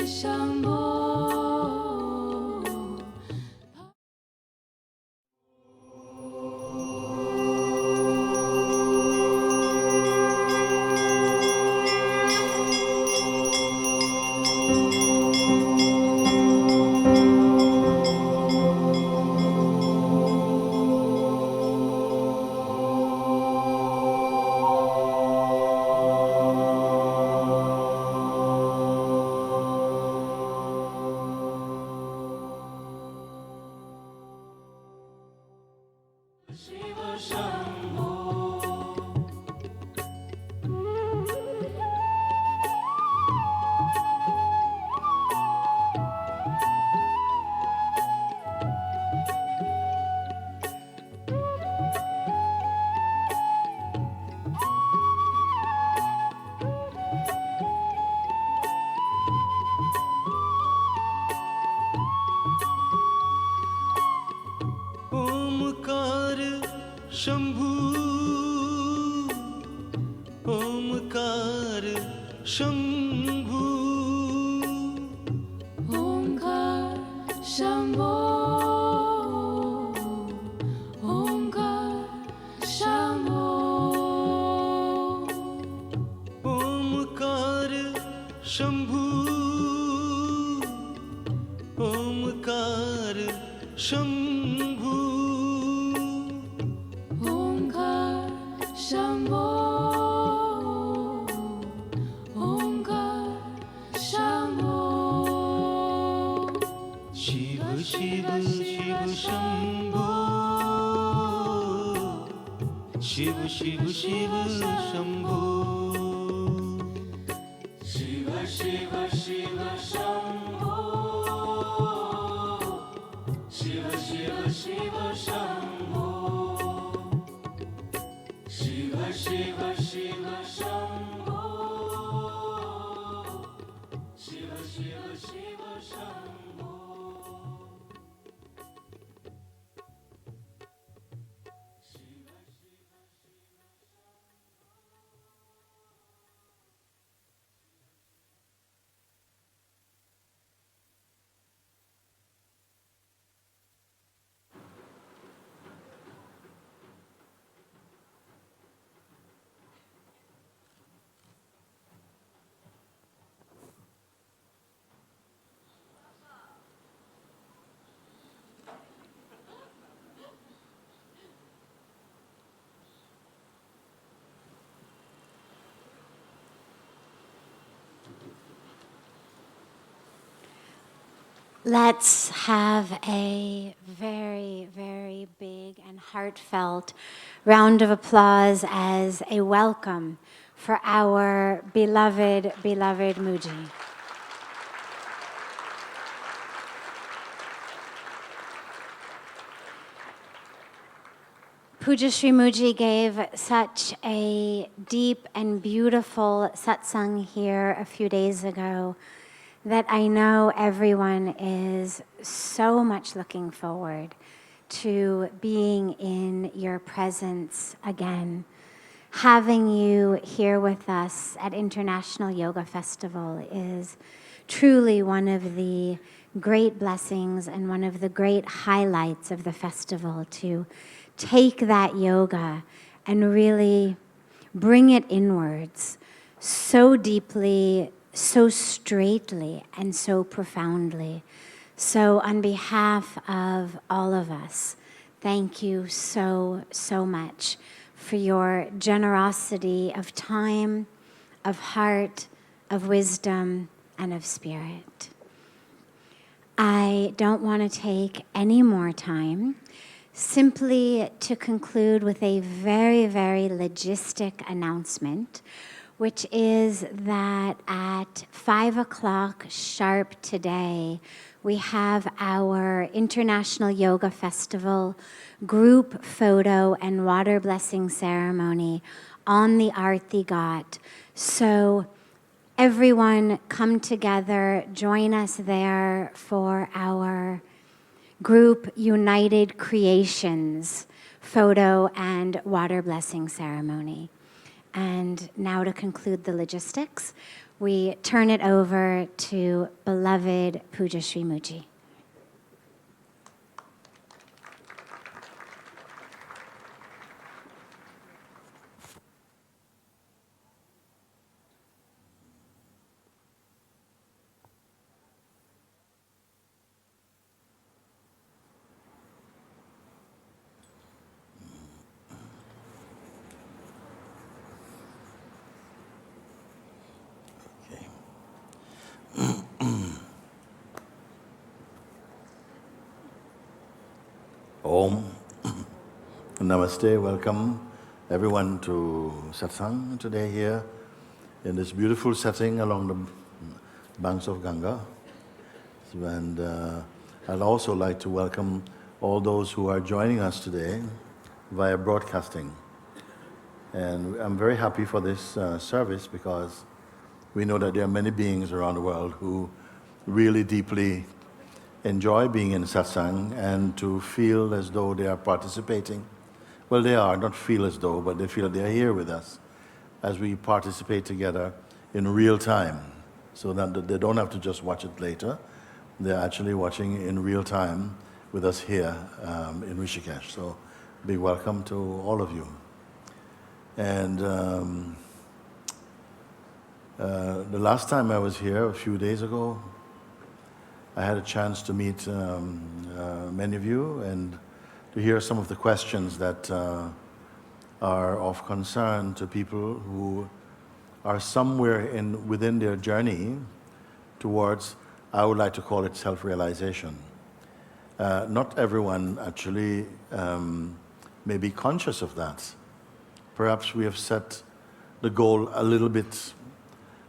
Shambhu Omkar Shambhu Onkar Shambho Onkar Shambho Omkar Shambhu Omkar Shambhu Shambho Onkar Shambho Shiv Shiv Shiv Shambho Shiv Shiv Shiv Shambho Shiv Shiv Shiv Shambho Shiv Shiv Shiv Shambho Shiv Shiv Shiv Shambho Shiv Shiv Shiv Shambho Let's have a very, very big and heartfelt round of applause as a welcome for our beloved, beloved Mooji. Puja Sri Mooji gave such a deep and beautiful satsang here a few days ago that I know everyone is so much looking forward to being in your presence again. Having you here with us at International Yoga Festival is truly one of the great blessings and one of the great highlights of the festival, to take that yoga and really bring it inwards so deeply, so straightly, and so profoundly. So on behalf of all of us, thank you so, so much for your generosity of time, of heart, of wisdom, and of spirit. I don't want to take any more time, simply to conclude with a very, very logistic announcement, which is that at 5 o'clock sharp today, we have our International Yoga Festival group photo and water blessing ceremony on the Aarti Ghat. So everyone come together, join us there for our group United Creations photo and water blessing ceremony. And now to conclude the logistics, we turn it over to beloved Puja Sri Mooji. Om. Namaste. Welcome everyone to Satsang today here in this beautiful setting along the banks of Ganga. And I'd also like to welcome all those who are joining us today via broadcasting. And I'm very happy for this service because we know that there are many beings around the world who really deeply enjoy being in satsang and to feel as though they are participating. Well, they are, not feel as though, but they feel they are here with us as we participate together in real time, so that they don't have to just watch it later. They're actually watching in real time with us here in Rishikesh. So big welcome to all of you. And the last time I was here, a few days ago, I had a chance to meet many of you and to hear some of the questions that are of concern to people who are somewhere within their journey towards, I would like to call it self-realization. Not everyone actually may be conscious of that. Perhaps we have set the goal a little bit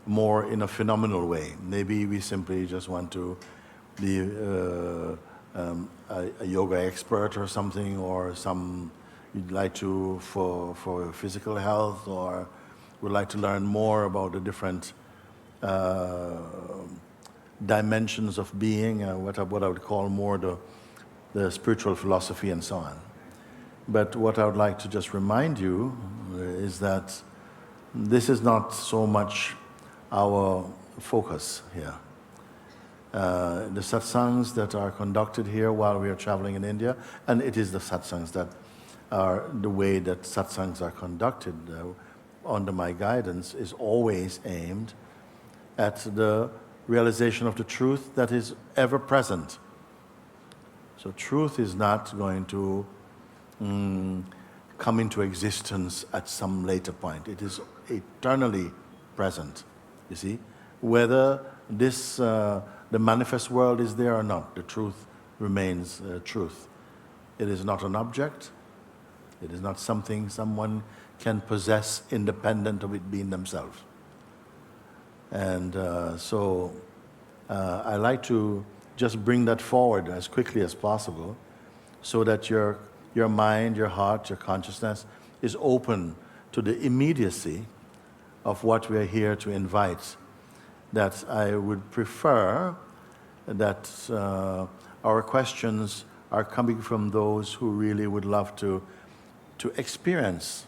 more in a phenomenal way. Maybe we simply just want to be a yoga expert or something, or you'd like to for physical health, or would like to learn more about the different dimensions of being, what I would call more the spiritual philosophy and so on. But what I would like to just remind you is that this is not so much our focus here. The satsangs that are conducted here while we are traveling in India, and it is the satsangs that are the way that satsangs are conducted under my guidance, is always aimed at the realization of the truth that is ever present. So truth is not going to come into existence at some later point. It is eternally present, you see. Whether this the manifest world is there or not, the truth remains truth. It is not an object. It is not something someone can possess independent of it being themselves. And so I like to just bring that forward as quickly as possible so that your mind, your heart, your consciousness is open to the immediacy of what we are here to invite. That I would prefer that our questions are coming from those who really would love to experience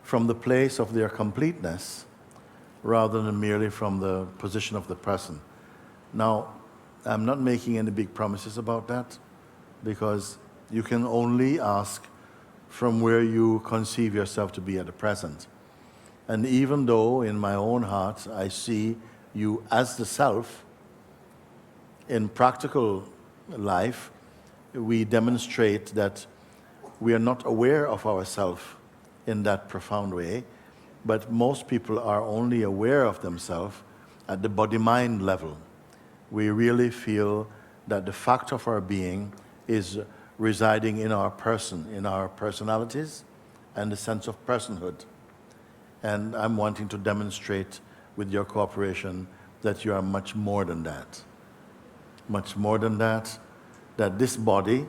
from the place of their completeness rather than merely from the position of the person. Now, I'm not making any big promises about that because you can only ask from where you conceive yourself to be at the present. And even though in my own heart I see you as the self, in practical life we demonstrate that we are not aware of ourselves in that profound way, but most people are only aware of themselves at the body-mind level. We really feel that the fact of our being is residing in our person, in our personalities, and the sense of personhood. And I'm wanting to demonstrate with your cooperation that you are much more than that. Much more than that, that this body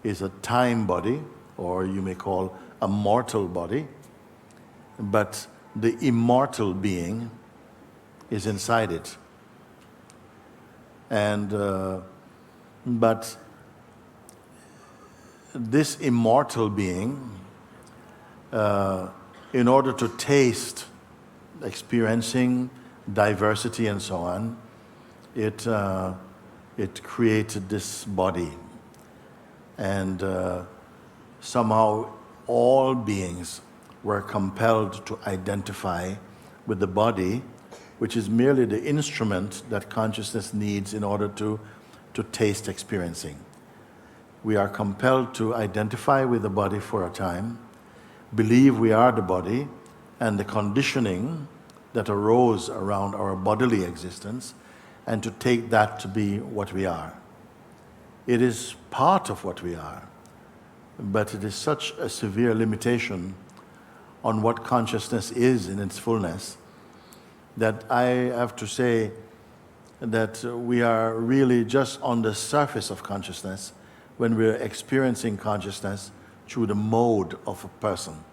is a time body, or you may call a mortal body, but the immortal being is inside it. And but this immortal being, in order to taste experiencing diversity and so on, it created this body. And somehow all beings were compelled to identify with the body, which is merely the instrument that consciousness needs in order to taste experiencing. We are compelled to identify with the body for a time, believe we are the body, and the conditioning that arose around our bodily existence, and to take that to be what we are. It is part of what we are, but it is such a severe limitation on what consciousness is in its fullness that I have to say that we are really just on the surface of consciousness when we're experiencing consciousness through the mode of a person.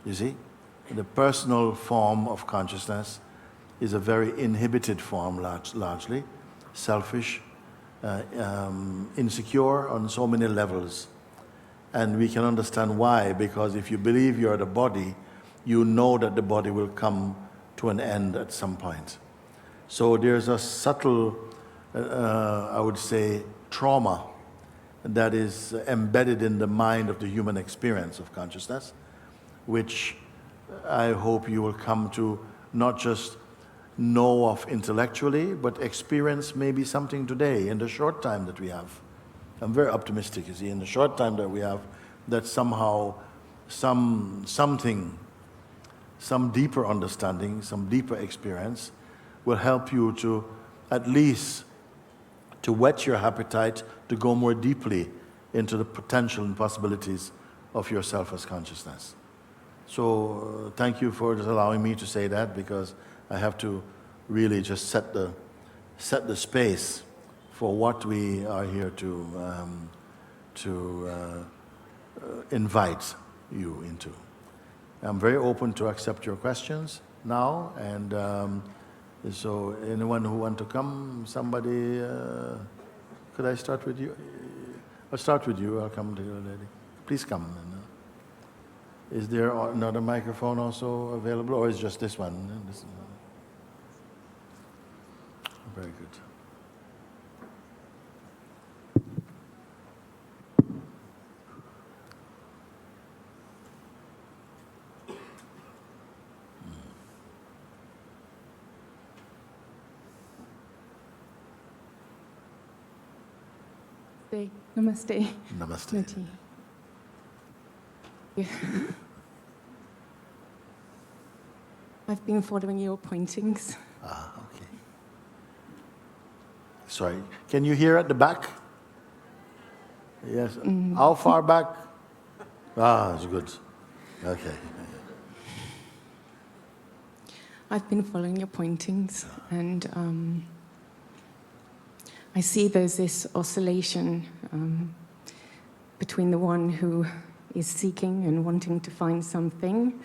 You see? The personal form of consciousness is a very inhibited form, largely, selfish, insecure on so many levels. And we can understand why, because if you believe you're the body, you know that the body will come to an end at some point. So there's a subtle, I would say, trauma that is embedded in the mind of the human experience of consciousness, which I hope you will come to not just know of intellectually, but experience maybe something today in the short time that we have. I'm very optimistic, you see, in the short time that we have, that somehow something, some deeper understanding, some deeper experience will help you to at least to whet your appetite to go more deeply into the potential and possibilities of yourself as consciousness. So thank you for just allowing me to say that, because I have to really just set the space for what we are here to invite you into. I'm very open to accept your questions now, and so anyone who want to come, somebody, could I start with you? I'll start with you, I'll come to you, lady. Please come. Is there another microphone also available, or is just this one? Very good. Namaste. Namaste. Mooji. I've been following your pointings. Ah, okay. Sorry, can you hear at the back? Yes. How far back? Ah, it's good. Okay. I've been following your pointings, and I see there's this oscillation between the one who is seeking and wanting to find something,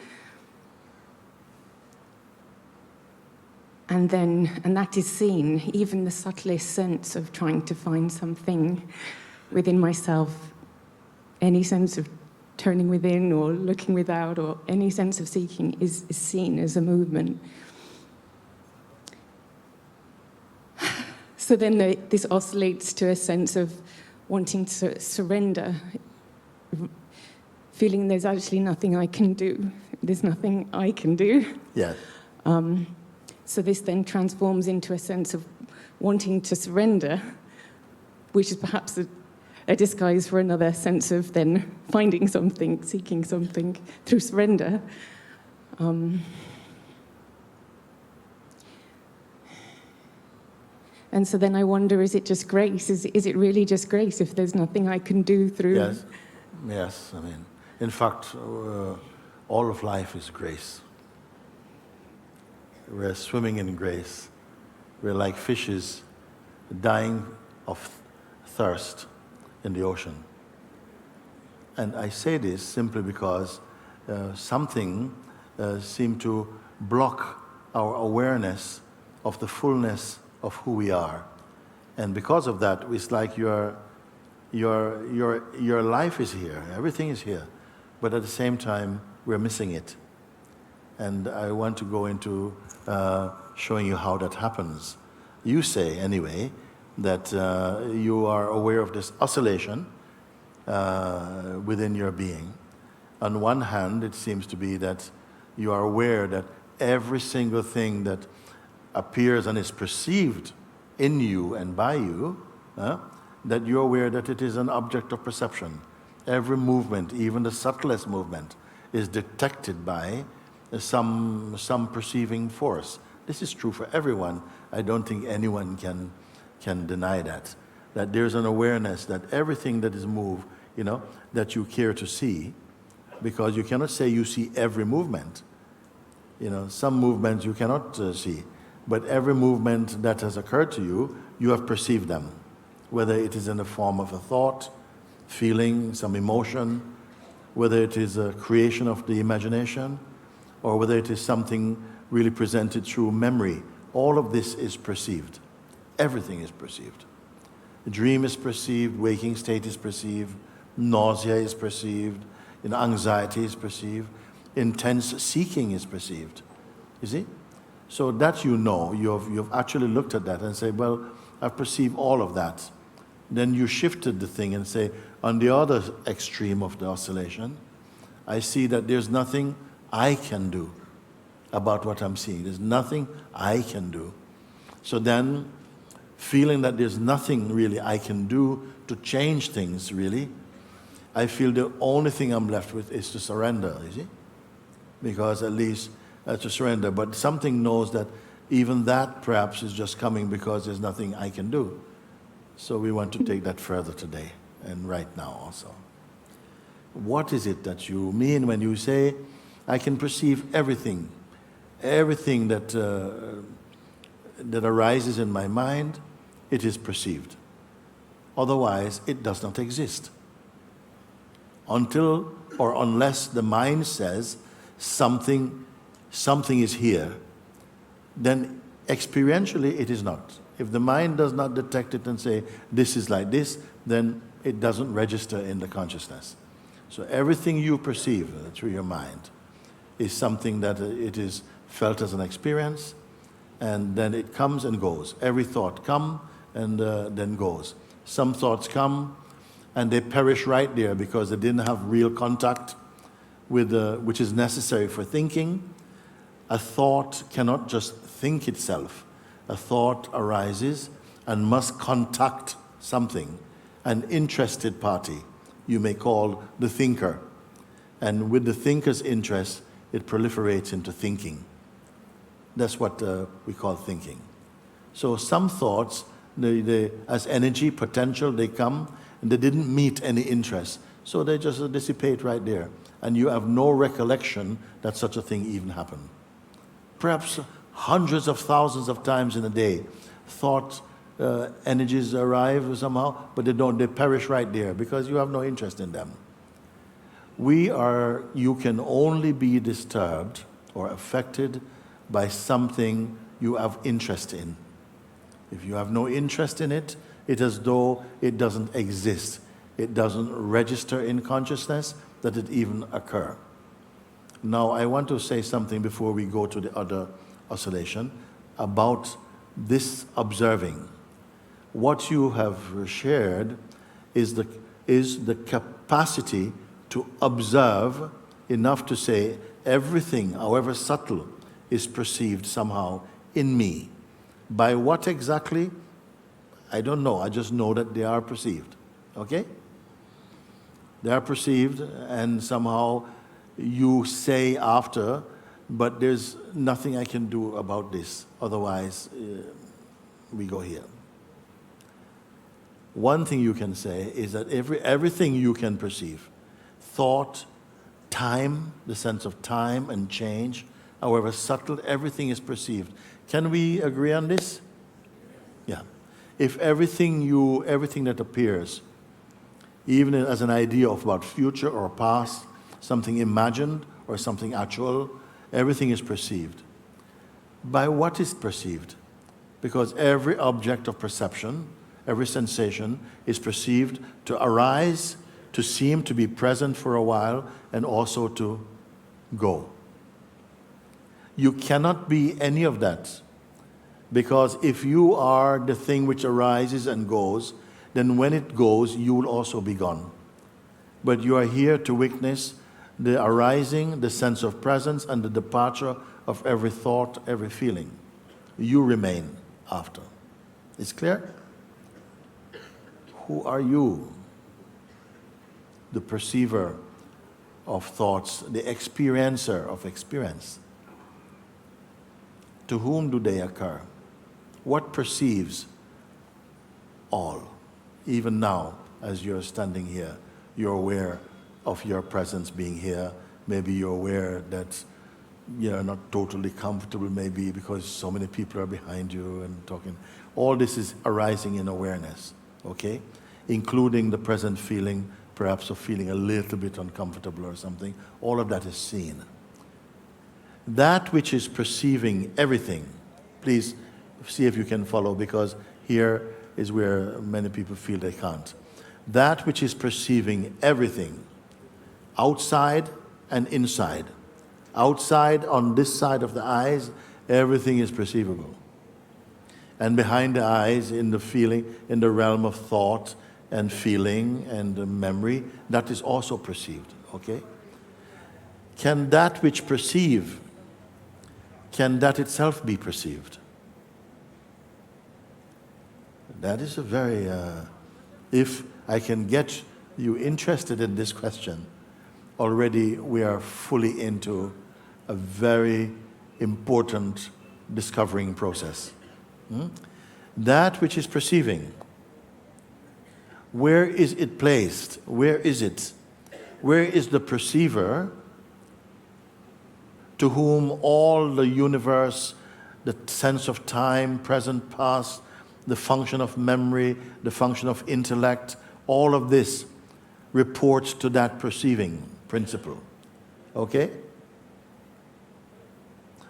and that is seen, even the subtlest sense of trying to find something within myself, any sense of turning within or looking without, or any sense of seeking is seen as a movement. So then this oscillates to a sense of wanting to surrender, feeling there's actually nothing I can do. There's nothing I can do. Yes. So this then transforms into a sense of wanting to surrender, which is perhaps a disguise for another sense of then finding something, seeking something through surrender. And so then I wonder, is it just grace? Is it really just grace if there's nothing I can do through? Yes. Yes. I mean, in fact, all of life is grace. We're swimming in grace. We're like fishes dying of thirst in the ocean. And I say this simply because something seemed to block our awareness of the fullness of who we are. And because of that, it's like your life is here, everything is here, but at the same time, we're missing it. And I want to go into showing you how that happens. You say, anyway, that you are aware of this oscillation within your being. On one hand, it seems to be that you are aware that every single thing that appears and is perceived in you and by you, that you're aware that it is an object of perception. Every movement, even the subtlest movement, is detected by some perceiving force. This is true for everyone. I don't think anyone can deny that. That there's an awareness that everything that is moved, that you care to see, because you cannot say you see every movement. Some movements you cannot see, but every movement that has occurred to you, you have perceived them, whether it is in the form of a thought, feeling, some emotion, whether it is a creation of the imagination, or whether it is something really presented through memory. All of this is perceived. Everything is perceived. The dream is perceived, waking state is perceived, nausea is perceived, anxiety is perceived, intense seeking is perceived. You see? So that you've actually looked at that and say, well, I've perceived all of that. Then you shifted the thing and say, on the other extreme of the oscillation, I see that there's nothing I can do about what I'm seeing. There's nothing I can do. So then, feeling that there's nothing really I can do to change things, really, I feel the only thing I'm left with is to surrender, you see? Because at least to surrender. But something knows that even that perhaps is just coming because there's nothing I can do. So we want to take that further today and right now also. What is it that you mean when you say, I can perceive everything that arises in my mind, it is perceived. Otherwise, it does not exist. Until or unless the mind says something is here, then experientially it is not. If the mind does not detect it and say, this is like this, then it doesn't register in the consciousness. So everything you perceive through your mind is something that it is felt as an experience, and then it comes and goes. Every thought comes and then goes. Some thoughts come and they perish right there because they didn't have real contact with which is necessary for thinking. A thought cannot just think itself. A thought arises and must contact something, an interested party you may call the thinker. And with the thinker's interest, it proliferates into thinking. That's what we call thinking. So some thoughts, they as energy, potential, they come, and they didn't meet any interest. So they just dissipate right there. And you have no recollection that such a thing even happened. Perhaps hundreds of thousands of times in a day, thought energies arrive somehow, but they perish right there because you have no interest in them. You can only be disturbed or affected by something you have interest in. If you have no interest in it, it's as though it doesn't exist. It doesn't register in consciousness that it even occurs. Now, I want to say something before we go to the other oscillation about this observing. What you have shared is the capacity to observe enough to say everything, however subtle, is perceived somehow in me. By what exactly? I don't know. I just know that they are perceived. Okay? They are perceived, and somehow you say after, but there's nothing I can do about this. Otherwise, we go here. One thing you can say is that everything you can perceive, thought, time, the sense of time and change, however subtle, everything is perceived. Can we agree on this? Yeah. If everything that appears, even as an idea of about future or past, something imagined or something actual, everything is perceived. By what is perceived? Because every object of perception, every sensation is perceived to arise, to seem to be present for a while, and also to go. You cannot be any of that. Because if you are the thing which arises and goes, then when it goes, you will also be gone. But you are here to witness the arising, the sense of presence, and the departure of every thought, every feeling. You remain after. It's clear? Who are you? The perceiver of thoughts, the experiencer of experience. To whom do they occur? What perceives all? Even now, as you're standing here, you're aware of your presence being here. Maybe you're aware that you're not totally comfortable, maybe because so many people are behind you and talking. All this is arising in awareness, okay? Including the present feeling, perhaps of feeling a little bit uncomfortable or something. All of that is seen. That which is perceiving everything, please see if you can follow, because here is where many people feel they can't. That which is perceiving everything, outside and inside. Outside, on this side of the eyes, everything is perceivable. And behind the eyes, in the feeling, in the realm of thought and feeling and memory, that is also perceived, okay? Can that which perceive, can that itself be perceived? That is a very, if I can get you interested in this question, already we are fully into a very important discovering process. That which is perceiving, where is it placed? Where is it? Where is the perceiver to whom all the universe, the sense of time, present, past, the function of memory, the function of intellect, all of this reports to that perceiving principle? Okay?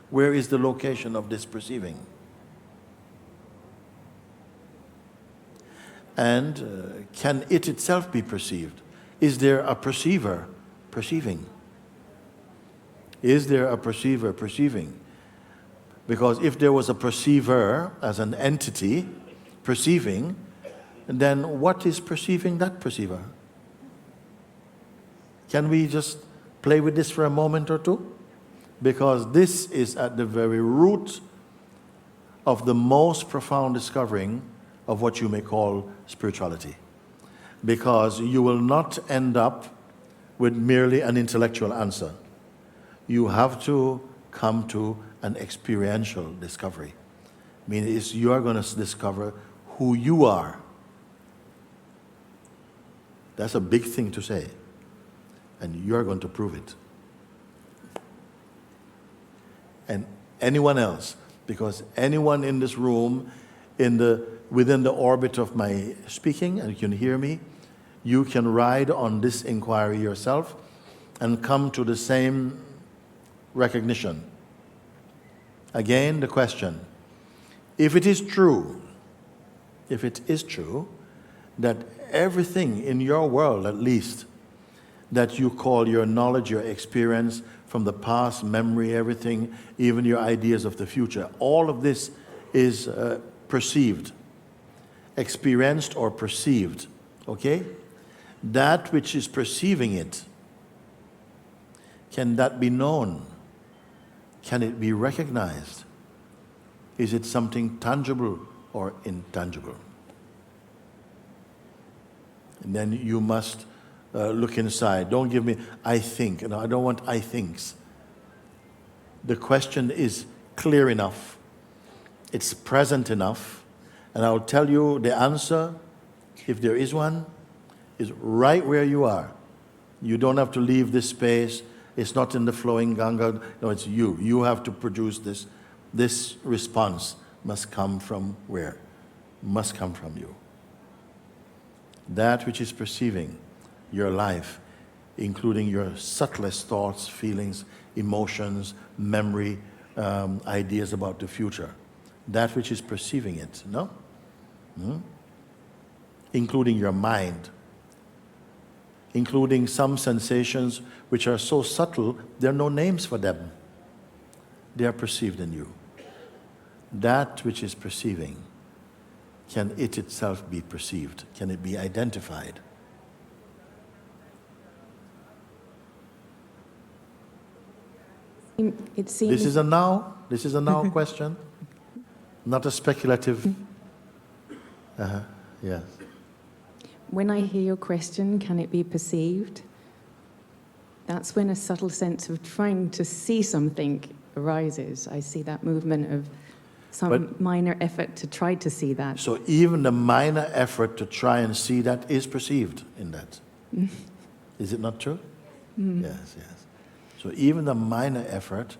Where is the location of this perceiving? And can it itself be perceived? Is there a perceiver perceiving? Is there a perceiver perceiving? Because if there was a perceiver as an entity perceiving, then what is perceiving that perceiver? Can we just play with this for a moment or two? Because this is at the very root of the most profound discovering of what you may call spirituality. Because you will not end up with merely an intellectual answer. You have to come to an experiential discovery. Meaning you are going to discover who you are. That's a big thing to say. And you are going to prove it. And anyone else, because anyone in this room, within the orbit of my speaking, and you can hear me, you can ride on this inquiry yourself and come to the same recognition. Again, the question, if it is true that everything in your world, at least, that you call your knowledge, your experience from the past, memory, everything, even your ideas of the future, all of this is perceived, experienced or perceived, okay? That which is perceiving it, can that be known? Can it be recognized? Is it something tangible or intangible? And then you must look inside. Don't give me, I think. No, I don't want I thinks. The question is clear enough. It's present enough. And I'll tell you the answer, if there is one, is right where you are. You don't have to leave this space. It's not in the flowing Ganga. No, it's you. You have to produce this. This response must come from where? Must come from you. That which is perceiving your life, including your subtlest thoughts, feelings, emotions, memory, ideas about the future. That which is perceiving it, no? Including your mind, including some sensations which are so subtle, there are no names for them. they are perceived in you. That which is perceiving, can it itself be perceived? Can it be identified? It seems This is a now question, not a speculative. Yes. when I hear your question, can it be perceived? That's when a subtle sense of trying to see something arises. I see that movement of some But- minor effort to try to see that. So even the minor effort to try and see that is perceived in that. Is it not true? Yes, yes. So even the minor effort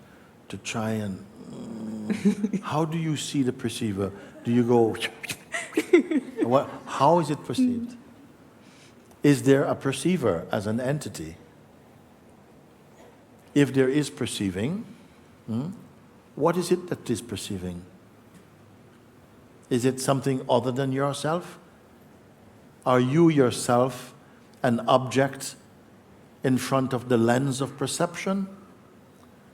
to try and... how do you see the perceiver? Do you go... how is it perceived? Is there a perceiver as an entity? If there is perceiving, what is it that is perceiving? Is it something other than yourself? Are you yourself an object in front of the lens of perception?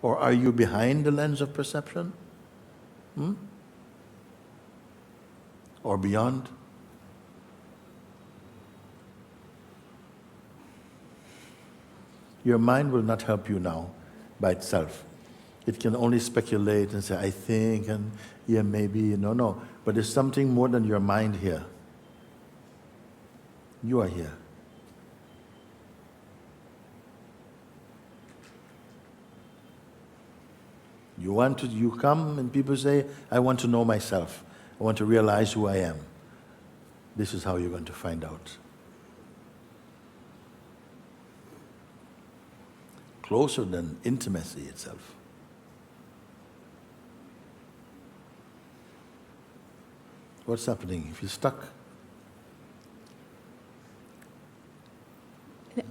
Or are you behind the lens of perception? Or beyond? Your mind will not help you now by itself. It can only speculate and say, I think, and yeah, maybe, no. But there's something more than your mind here. You are here. You come and people say, I want to know myself. I want to realize who I am. This is how you're going to find out. Closer than intimacy itself. What's happening? If you're stuck?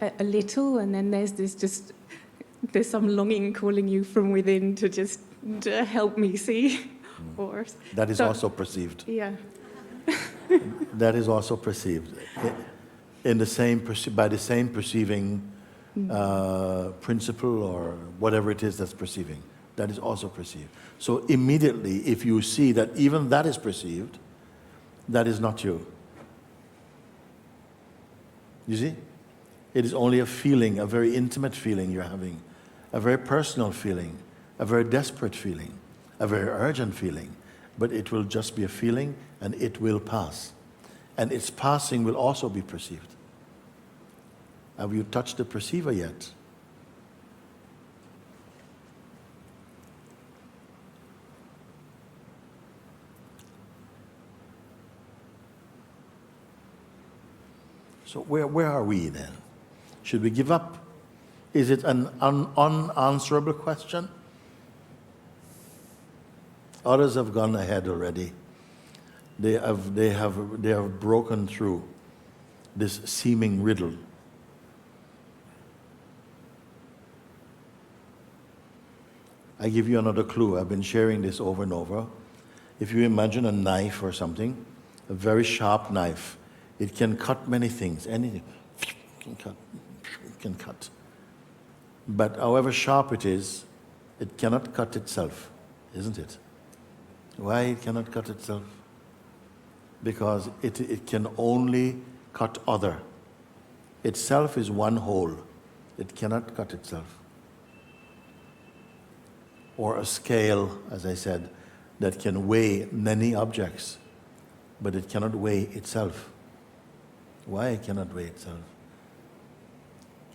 A little, and then there's some longing calling you from within to help me see. Or That is also perceived. Yeah. That is also perceived. By the same perceiving principle or whatever it is that's perceiving. That is also perceived. So immediately, if you see that even that is perceived, that is not you. You see? It is only a feeling, a very intimate feeling you're having, a very personal feeling, a very desperate feeling, a very urgent feeling. But it will just be a feeling and it will pass. And its passing will also be perceived. Have you touched the perceiver yet? So where are we then? Should we give up? Is it an unanswerable question? Others have gone ahead already. They have broken through this seeming riddle. I give you another clue. I've been sharing this over and over. If you imagine a knife or something, a very sharp knife, it can cut many things, anything. It can cut. But however sharp it is, it cannot cut itself, isn't it? Why it cannot cut itself? Because it can only cut other. Itself is one whole. It cannot cut itself. Or a scale, as I said, that can weigh many objects, but it cannot weigh itself. Why it cannot weigh itself?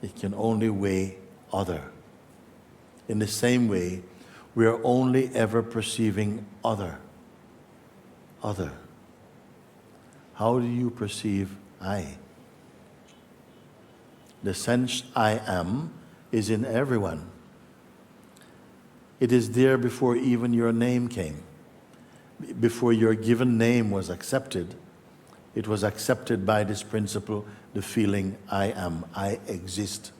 It can only weigh other. In the same way, we are only ever perceiving other. Other. How do you perceive I? The sense I am is in everyone. It is there before even your name came. Before your given name was accepted, it was accepted by this principle, the feeling I am, I exist.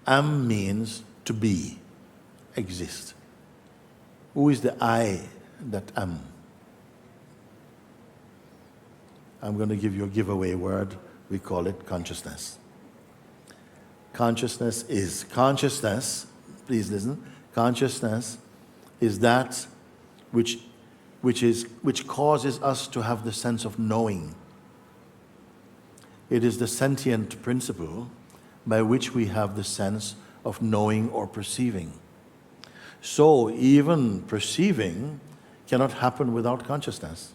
Am means to be, exist. Who is the I that am? I'm going to give you a giveaway word. We call it consciousness. Consciousness, please listen, Consciousness is that which causes us to have the sense of knowing. It is the sentient principle by which we have the sense of knowing or perceiving. So even perceiving cannot happen without consciousness.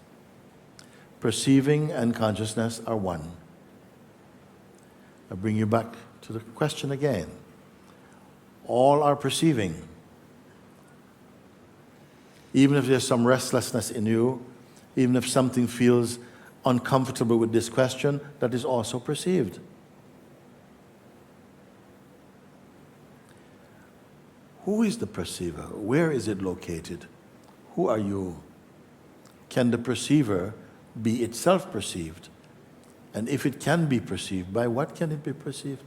Perceiving and consciousness are one. I bring you back to the question again. All are perceiving. Even if there's some restlessness in you, even if something feels uncomfortable with this question, that is also perceived. Who is the perceiver? Where is it located? Who are you? Can the perceiver be itself perceived? And if it can be perceived, by what can it be perceived?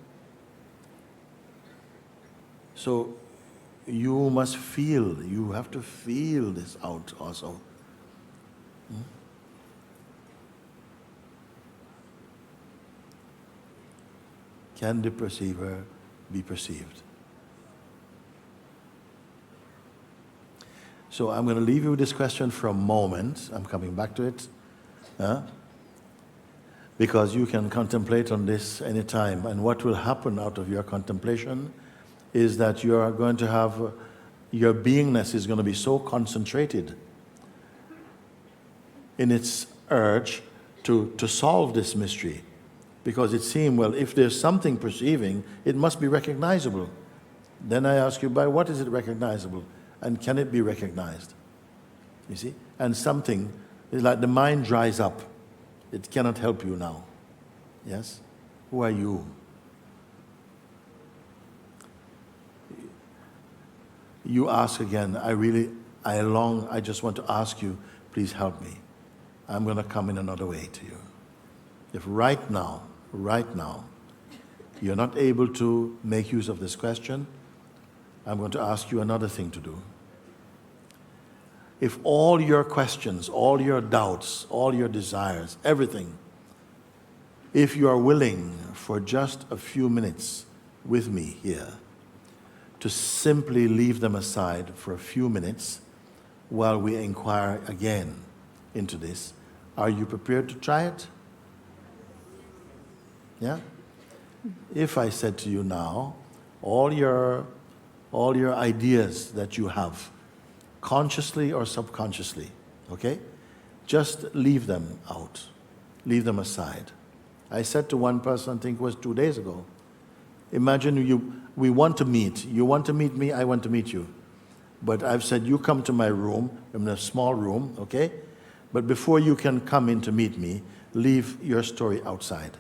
So you must feel, you have to feel this out also. Can the perceiver be perceived? So I'm going to leave you with this question for a moment. I'm coming back to it. Because you can contemplate on this anytime. And what will happen out of your contemplation is that you are going to have, your beingness is going to be so concentrated in its urge to solve this mystery. Because it seems, well, if there's something perceiving, it must be recognizable. Then I ask you, by what is it recognizable? And can it be recognized? You see? And something is like the mind dries up. It cannot help you now. Yes? Who are you? You ask again, I just want to ask you, please help me. I'm going to come in another way to you. If right now, you're not able to make use of this question, I'm going to ask you another thing to do. If all your questions, all your doubts, all your desires, everything, if you are willing for just a few minutes with me here, to simply leave them aside for a few minutes while we inquire again into this, are you prepared to try it? Yeah? If I said to you now, all your ideas that you have, consciously or subconsciously, okay? Just leave them out. Leave them aside. I said to one person, I think it was 2 days ago, imagine we want to meet. You want to meet me, I want to meet you. But I've said, you come to my room, I'm in a small room, okay? But before you can come in to meet me, leave your story outside.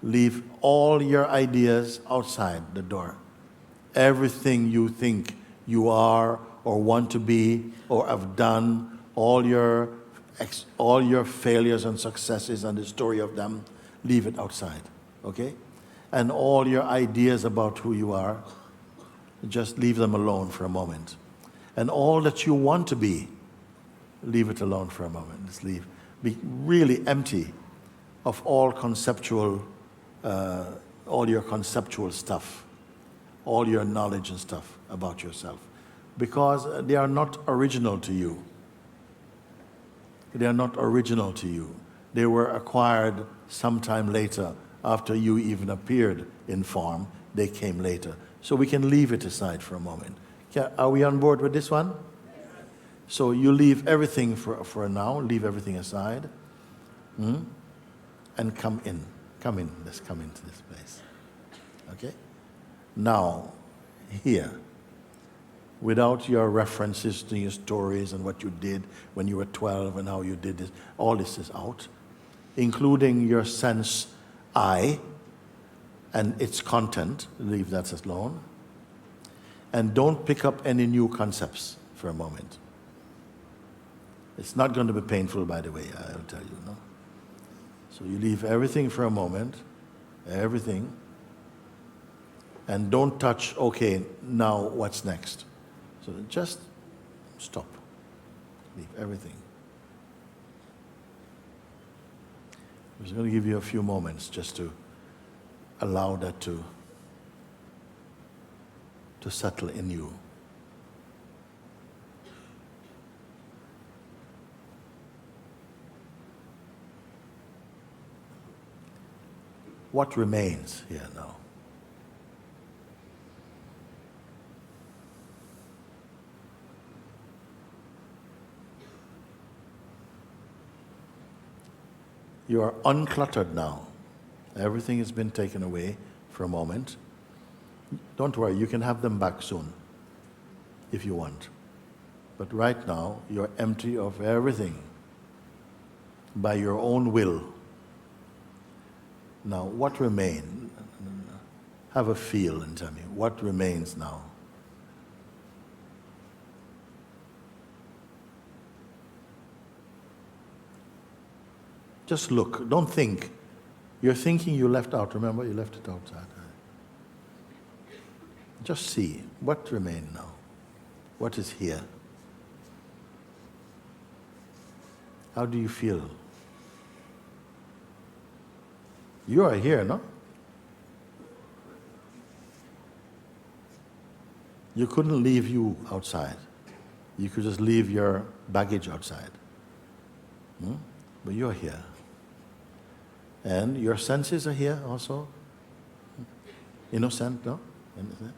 Leave all your ideas outside the door. Everything you think you are or want to be or have done, all your failures and successes and the story of them, leave it outside, okay? And all your ideas about who you are, just leave them alone for a moment. And all that you want to be, leave it alone for a moment. Just be really empty of all conceptual, all your conceptual stuff, all your knowledge and stuff about yourself. Because they are not original to you. They are not original to you. They were acquired sometime later, after you even appeared in form. They came later. So we can leave it aside for a moment. Are we on board with this one? So you leave everything for now, leave everything aside, and come in. Come in. Let's come into this place. Okay? Now, here, without your references to your stories and what you did when you were 12 and how you did this, all this is out, including your sense I and its content, leave that alone. And don't pick up any new concepts for a moment. It's not going to be painful, by the way, I'll tell you. No? So you leave everything for a moment, everything, and don't touch, okay, now what's next? So just stop. Leave everything. I'm just going to give you a few moments just to allow that to settle in you. What remains here now? You are uncluttered now. Everything has been taken away for a moment. Don't worry, you can have them back soon if you want. But right now, you're empty of everything by your own will. Now, what remains? Have a feel and tell me, what remains now? Just look, don't think. You're thinking you left out, remember? You left it outside. Just see, what remains now? What is here? How do you feel? You are here, no? You couldn't leave you outside. You could just leave your baggage outside. But you're here. And your senses are here also. Innocent, no? Innocent.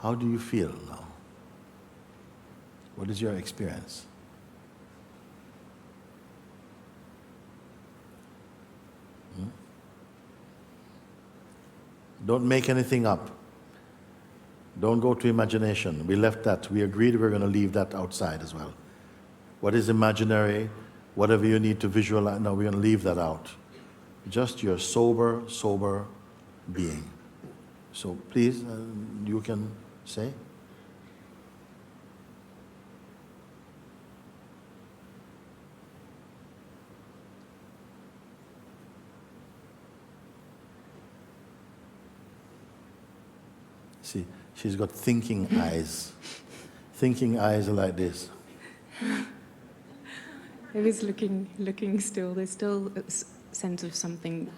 How do you feel now? What is your experience? Don't make anything up. Don't go to imagination. We left that. We agreed we're going to leave that outside as well. What is imaginary, whatever you need to visualize, no, we're going to leave that out. Just your sober being. So please, you can say. See, she's got thinking eyes. Thinking eyes are like this. I was looking still. There's still a sense of something,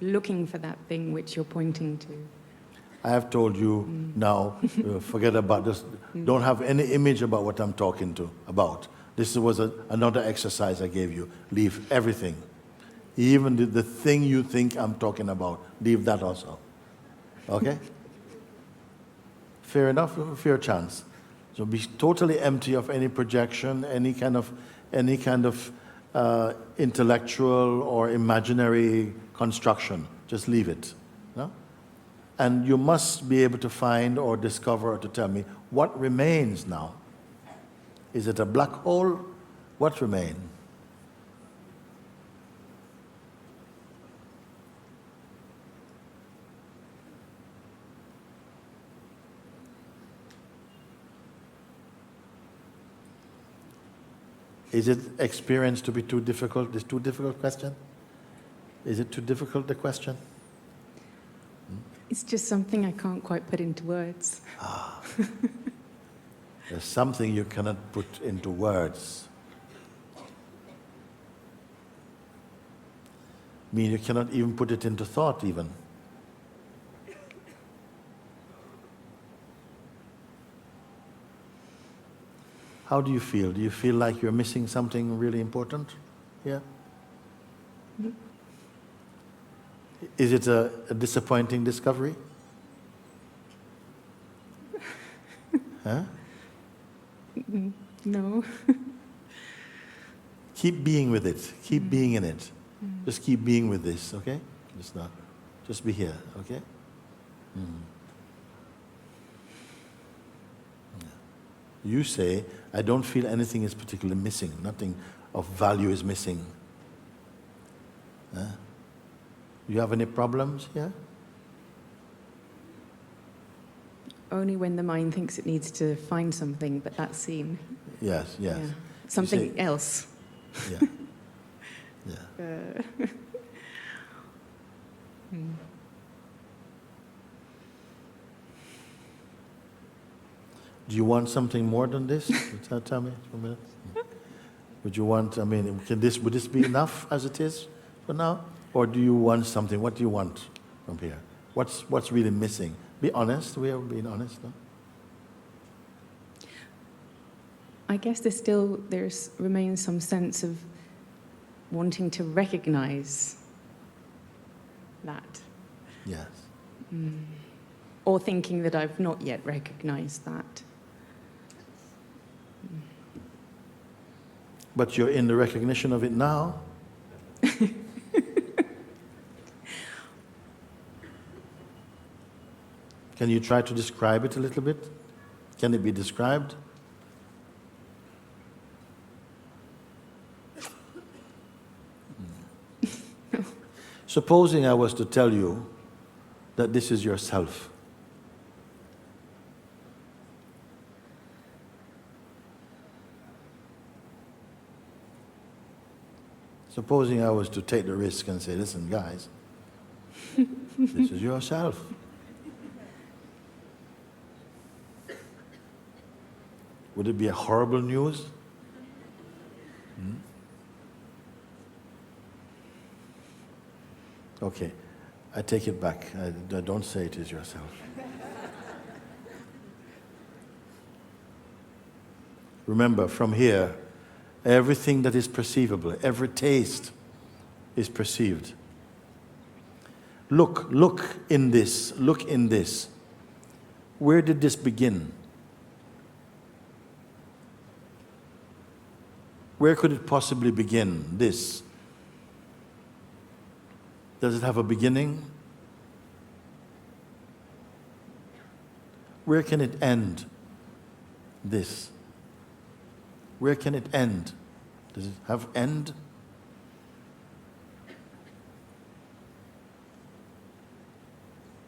looking for that thing which you're pointing to. I have told you now, forget about this. Don't have any image about what I'm talking about. This was another exercise I gave you. Leave everything. Even the thing you think I'm talking about, leave that also. Okay? Fair enough, fair chance. So be totally empty of any projection, any kind of intellectual or imaginary construction. Just leave it. No? And you must be able to find or discover or to tell me what remains now. Is it a black hole? What remains? Is it experience to be too difficult? This too difficult question? Is it too difficult, the question? It's just something I can't quite put into words. There's something you cannot put into words. I mean, you cannot even put it into thought even. How do you feel? Do you feel like you're missing something really important here? Is it a disappointing discovery? Huh? No. Keep being with it. Keep being in it. Just keep being with this, okay? Just be here, okay? You say, I don't feel anything is particularly missing. Nothing of value is missing. You have any problems here? Only when the mind thinks it needs to find something, but that's seen. Yes. Yeah. Something say, else. Yeah. Do you want something more than this? Tell me for a minute. Would you want, would this be enough as it is for now? Or do you want something? What do you want from here? What's really missing? Be honest. We are being honest, no? I guess remains some sense of wanting to recognize that, Yes. or thinking that I've not yet recognized that. But you're in the recognition of it now. Can you try to describe it a little bit? Can it be described? Supposing I was to tell you that this is yourself. Supposing I was to take the risk and say, listen, guys, this is yourself. Would it be a horrible news? Okay, I take it back. I don't say it is yourself. Remember, from here, everything that is perceivable, every taste is perceived. Look in this, look in this. Where did this begin? Where could it possibly begin, this? Does it have a beginning? Where can it end, this? Where can it end? Does it have end?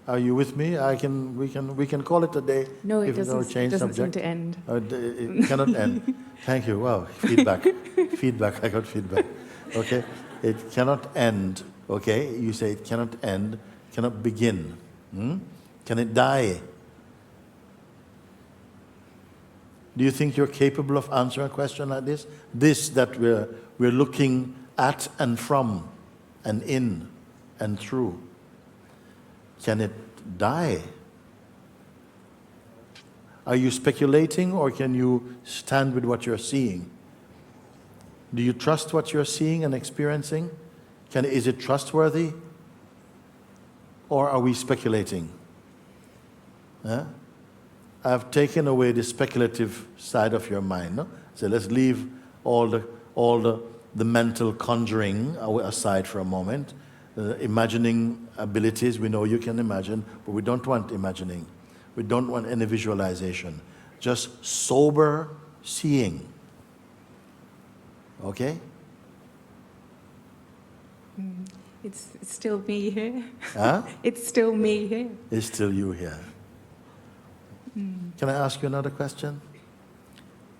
Are you with me? We can call it a day. No, it if we doesn't, don't change doesn't seem subject. to end. It cannot end. Thank you. Wow, feedback. Feedback. I got feedback. Okay, it cannot end. Okay, you say it cannot end, cannot begin. Can it die? Do you think you're capable of answering a question like this? This that we're looking at and from, and in, and through. Can it die? Are you speculating, or can you stand with what you're seeing? Do you trust what you're seeing and experiencing? Is it trustworthy? Or are we speculating? I've taken away the speculative side of your mind. No? So let's leave all the mental conjuring aside for a moment. Imagining abilities, we know you can imagine, but we don't want imagining. We don't want any visualization. Just sober seeing. Okay? It's still me here. Huh? It's still me here. It's still you here. Can I ask you another question?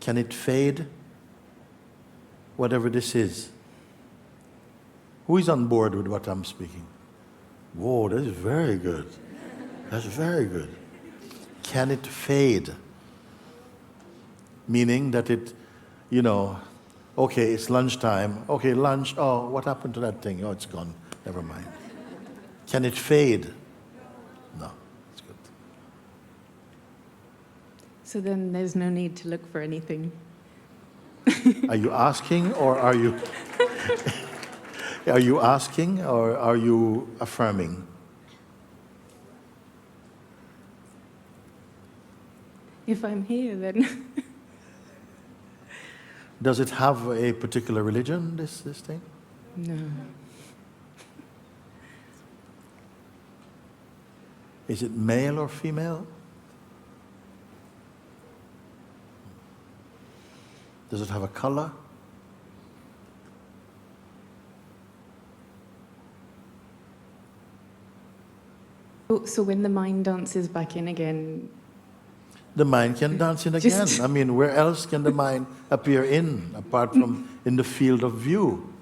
Can it fade? Whatever this is. Who is on board with what I'm speaking? Whoa, that is very good. That's very good. Can it fade? Meaning that it, okay, it's lunchtime. Okay, lunch. Oh, what happened to that thing? Oh, it's gone. Never mind. Can it fade? No. It's good. So then there's no need to look for anything. Are you asking, or are you... Are you asking, or are you affirming? If I'm here, then... Does it have a particular religion, this thing? No. Is it male or female? Does it have a color? So when the mind dances back in again... The mind can dance in again. Just- I mean, where else can the mind appear in, apart from in the field of view?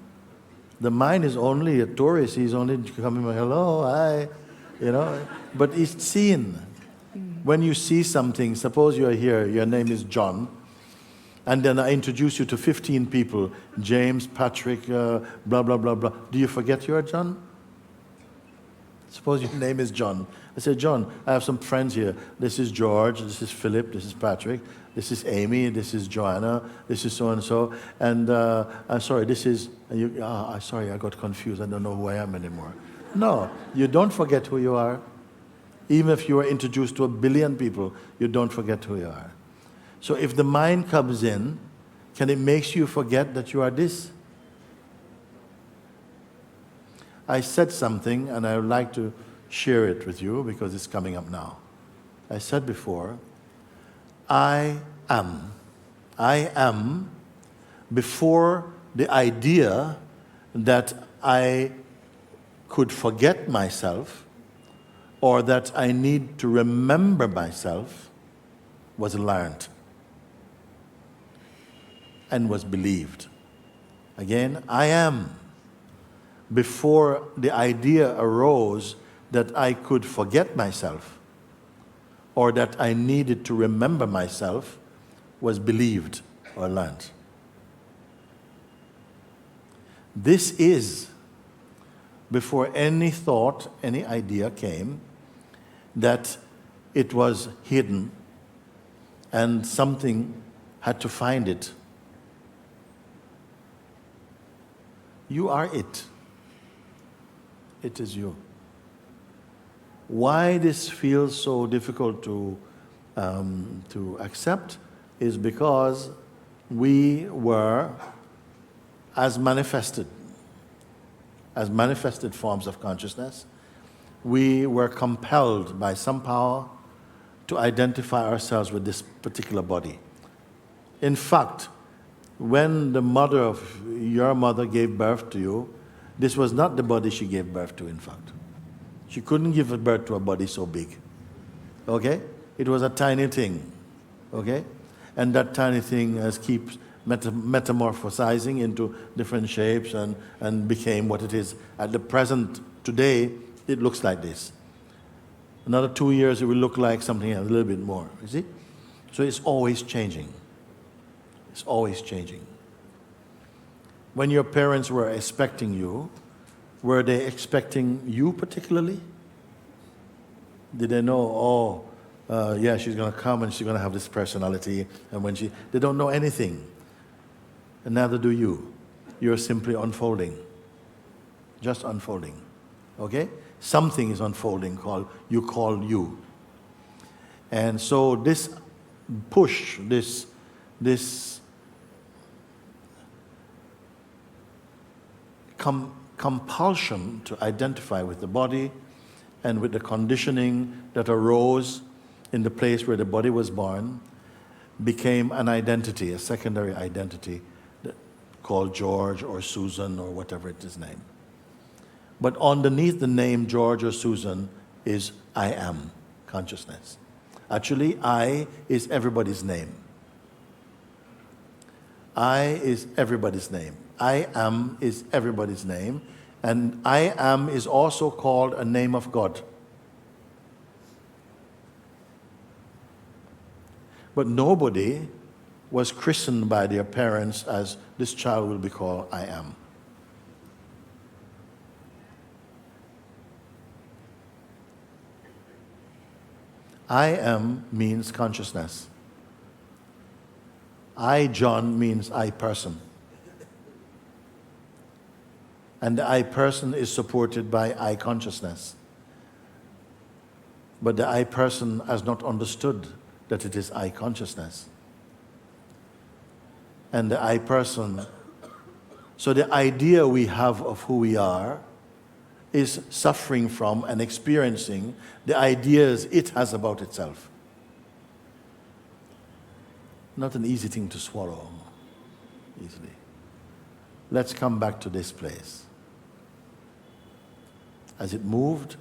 The mind is only a tourist. He's only coming, hello, hi, but it's seen. When you see something, suppose you're here, your name is John, and then I introduce you to 15 people, James, Patrick, blah, blah, blah, blah. Do you forget you're John? Suppose your name is John. I say, John, I have some friends here. This is George, this is Philip, this is Patrick, this is Amy, this is Joanna, this is so-and-so, and I'm sorry, this is, sorry, I got confused. I don't know who I am anymore. No, you don't forget who you are. Even if you are introduced to 1 billion people, you don't forget who you are. So if the mind comes in, can it make you forget that you are this? I said something, and I would like to share it with you because it's coming up now. I said before, I am. I am before the idea that I could forget myself or that I need to remember myself was learned and was believed. Again, I am before the idea arose that I could forget myself or that I needed to remember myself was believed or learned. This is before any thought, any idea came that it was hidden and something had to find it. You are it. It is you. Why this feels so difficult to accept is because we were, as manifested forms of consciousness, we were compelled by some power to identify ourselves with this particular body. In fact, when the mother of your mother gave birth to you, this was not the body she gave birth to, in fact. She couldn't give birth to a body so big. Okay? It was a tiny thing. Okay? And that tiny thing keeps metamorphosizing into different shapes and became what it is. At the present, today, it looks like this. Another 2 years, it will look like something else, a little bit more. You see? So it's always changing. It's always changing. When your parents were expecting you, were they expecting you particularly? Did they know, yeah, she's going to come and she's going to have this personality, and they don't know anything. And neither do you. You're simply unfolding. Just unfolding. Okay? Something is unfolding you call you. And so this push, this compulsion to identify with the body and with the conditioning that arose in the place where the body was born became an identity, a secondary identity called George or Susan or whatever it is named. But underneath the name George or Susan is I am consciousness. Actually, I is everybody's name. I is everybody's name. I am is everybody's name. And I am is also called a name of God. But nobody was christened by their parents as this child will be called I am. I am means consciousness. I, John, means I person. And the I person is supported by I consciousness. But the I person has not understood that it is I consciousness. And the I person, so the idea we have of who we are is suffering from and experiencing the ideas it has about itself. Not an easy thing to swallow easily. Let's come back to this place. Has it moved?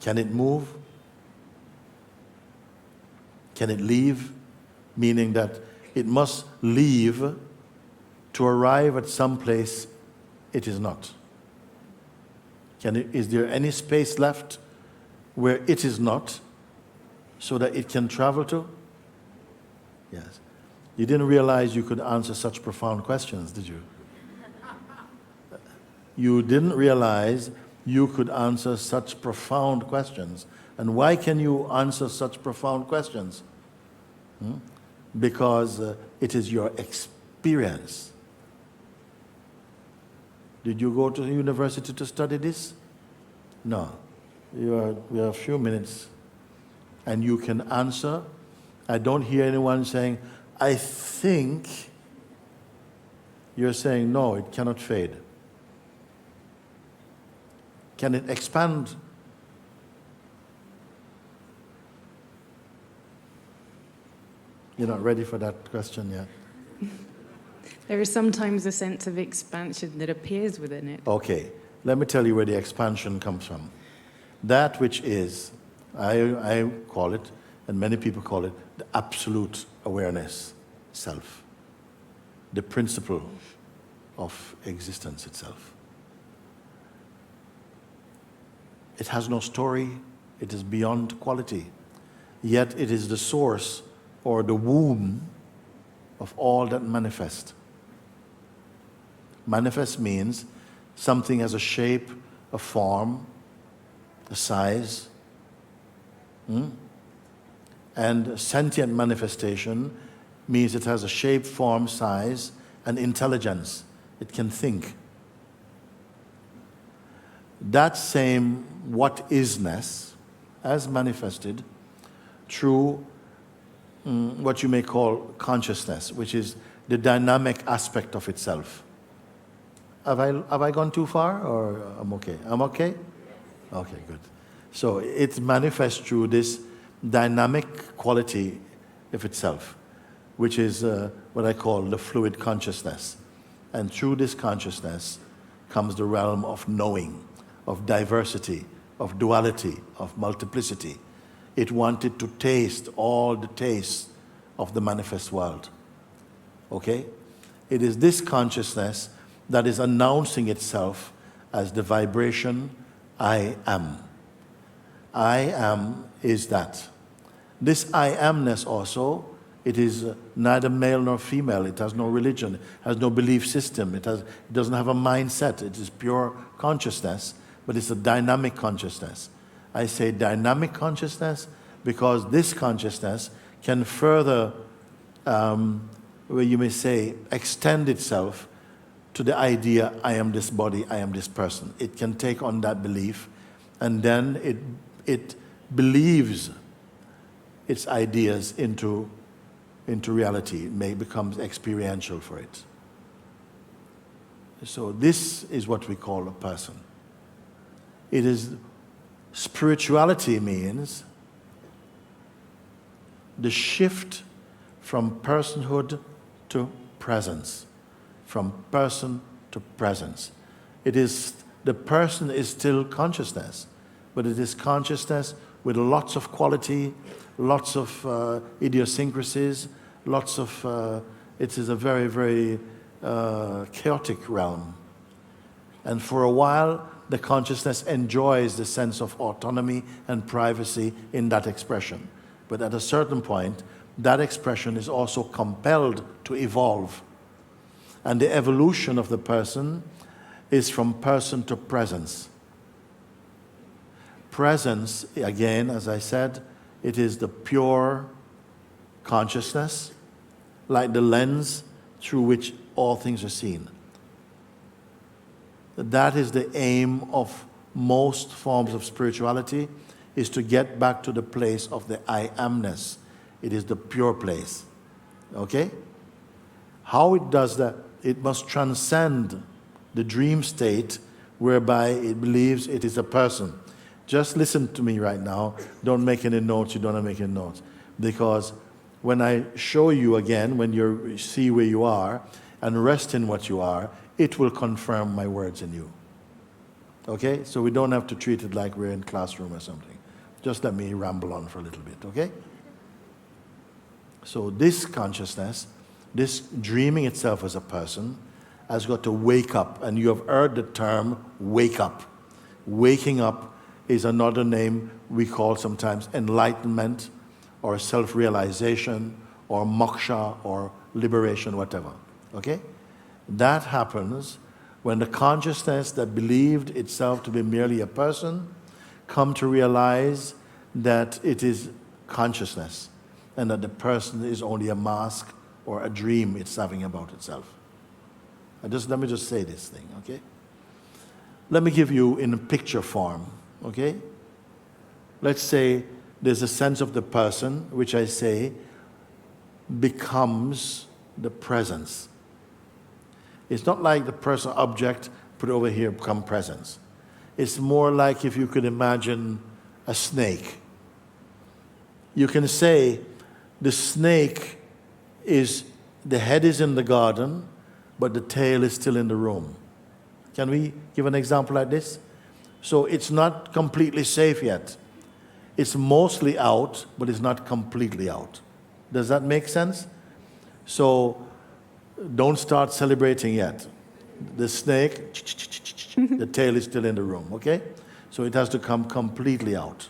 Can it move? Can it leave? Meaning that it must leave to arrive at some place it is not. Is there any space left where it is not so that it can travel to? Yes. You didn't realize you could answer such profound questions, did you? You didn't realize you could answer such profound questions. And why can you answer such profound questions? Because it is your experience. Did you go to university to study this? No. We have a few minutes and you can answer. I don't hear anyone saying, I think. You're saying, no, it cannot fade. Can it expand? You're not ready for that question yet? There is sometimes a sense of expansion that appears within it. Okay, let me tell you where the expansion comes from. That which is, I call it, and many people call it, the absolute awareness, self. The principle of existence itself. It has no story, it is beyond quality, yet it is the source or the womb of all that manifest. Manifest means something has a shape, a form, a size. And sentient manifestation means it has a shape, form, size, and intelligence. It can think. That same what isness as manifested through what you may call consciousness, which is the dynamic aspect of itself. Have I gone too far, or I'm okay? I'm okay? Okay, good. So it manifests through this dynamic quality of itself, which is what I call the fluid consciousness. And through this consciousness comes the realm of knowing, of diversity, of duality, of multiplicity. It wanted to taste all the tastes of the manifest world. Okay? It is this consciousness that is announcing itself as the vibration, I am. I am is that. This I amness also, it is neither male nor female. It has no religion, has no belief system. It doesn't have a mindset. It is pure consciousness, but it's a dynamic consciousness. I say dynamic consciousness because this consciousness can further, where you may say, extend itself to the idea, I am this body, I am this person. It can take on that belief, and then it believes its ideas into reality. It may become experiential for it. So this is what we call a person. It is, spirituality means the shift from personhood to presence. From person to presence. It is, the person is still consciousness, but it is consciousness with lots of quality, lots of idiosyncrasies, lots of, it is a very, very chaotic realm. And for a while, the consciousness enjoys the sense of autonomy and privacy in that expression. But at a certain point, that expression is also compelled to evolve. And the evolution of the person is from person to presence. Presence, again, as I said, it is the pure consciousness, like the lens through which all things are seen. That is the aim of most forms of spirituality, is to get back to the place of the I amness. It is the pure place. Okay? How it does that? It must transcend the dream state whereby it believes it is a person. Just listen to me right now. Don't make any notes. You don't have to make any notes. Because when I show you again, when you see where you are and rest in what you are, it will confirm my words in you. Okay? So we don't have to treat it like we're in classroom or something. Just let me ramble on for a little bit, okay? So this consciousness, this dreaming itself as a person, has got to wake up. And you have heard the term wake up. Waking up is another name we call sometimes enlightenment or self-realization or moksha or liberation, whatever. Okay? That happens When the consciousness that believed itself to be merely a person come to realize that it is consciousness and that the person is only a mask or a dream it's having about itself. Let me just say this thing, okay? Let me give you in picture form, okay? Let's say there's a sense of the person, which I say becomes the presence. It's not like the person object, put over here, become presence. It's more like if you could imagine a snake. You can say the snake is, the head is in the garden, but the tail is still in the room. Can we give an example like this? So it's not completely safe yet. It's mostly out, but it's not completely out. Does that make sense? So don't start celebrating yet. The snake, the tail is still in the room, okay? So it has to come completely out.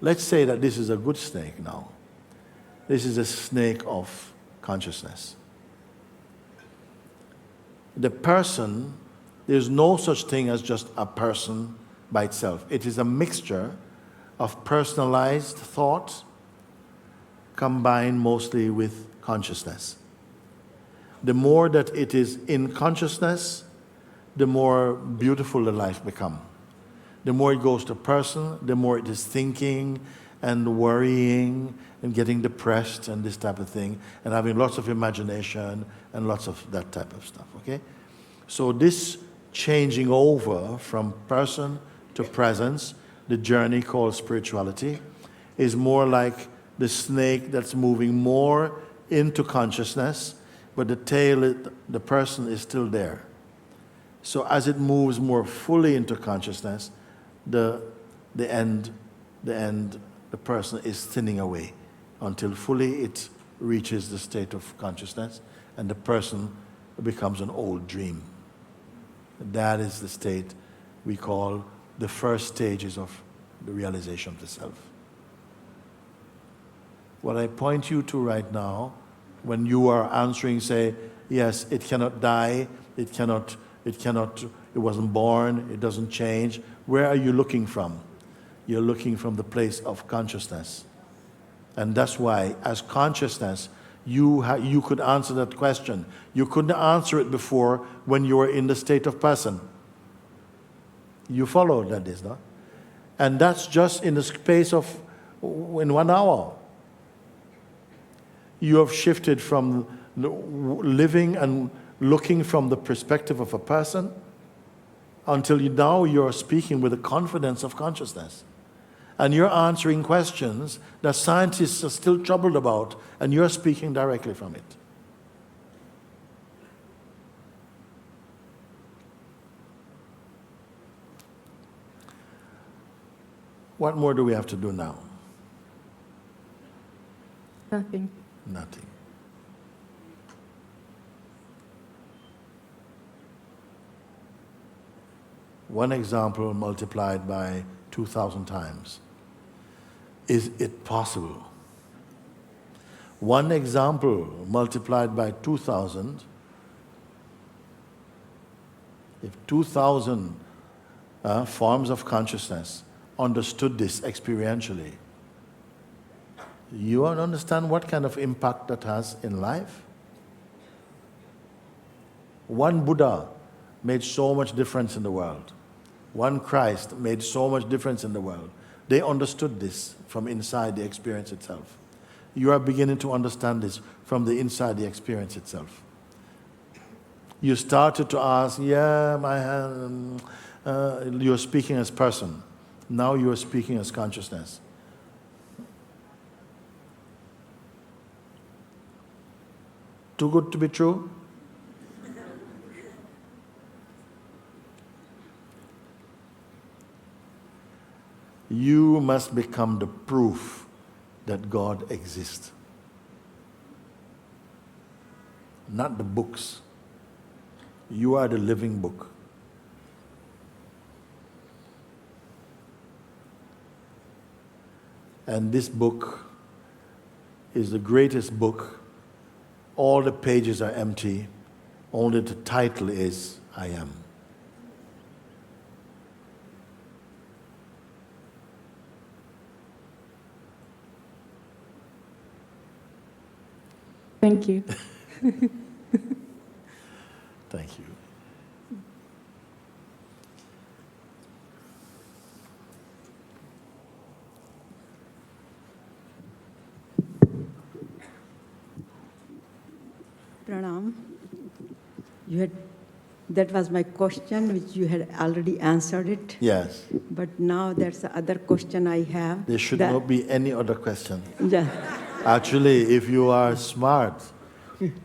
Let's say that this is a good snake now. This is a snake of consciousness. The person, there's no such thing as just a person by itself. It is a mixture of personalized thought combined mostly with consciousness. The more that it is in consciousness, the more beautiful the life becomes. The more it goes to person, the more it is thinking and worrying and getting depressed and this type of thing, and having lots of imagination and lots of that type of stuff, okay? So this changing over from person to presence, the journey called spirituality, is more like the snake that's moving more into consciousness, but the tail, the person is still there. So as it moves more fully into consciousness, the person is thinning away until fully it reaches the state of consciousness and the person becomes an old dream. That is the state we call the first stages of the realization of the self. What I point you to right now, when you are answering, say, yes, it cannot die, it wasn't born, it doesn't change. Where are you looking from? You're looking from the place of consciousness. And that's why, as consciousness, you could answer that question. You couldn't answer it before when you were in the state of person. You follow that is, no? And that's just in the space of in 1 hour. You have shifted from living and looking from the perspective of a person until now you're speaking with the confidence of consciousness. And you're answering questions that scientists are still troubled about, and you're speaking directly from it. What more do we have to do now? Nothing. Nothing. One example multiplied by 2,000 times. Is it possible? One example multiplied by 2,000, if 2,000 forms of consciousness understood this experientially, you understand what kind of impact that has in life? One Buddha made so much difference in the world. One Christ made so much difference in the world. They understood this from inside the experience itself. You are beginning to understand this from the inside the experience itself. You started to ask, you're speaking as person. Now you are speaking as consciousness. Too good to be true? You must become the proof that God exists. Not the books. You are the living book. And this book is the greatest book. All the pages are empty. Only the title is I am. Thank you. Thank you. Pranam. That was my question, which you had already answered it. Yes. But now there's the other question I have. There should not be any other question. Yeah. Actually, if you are smart,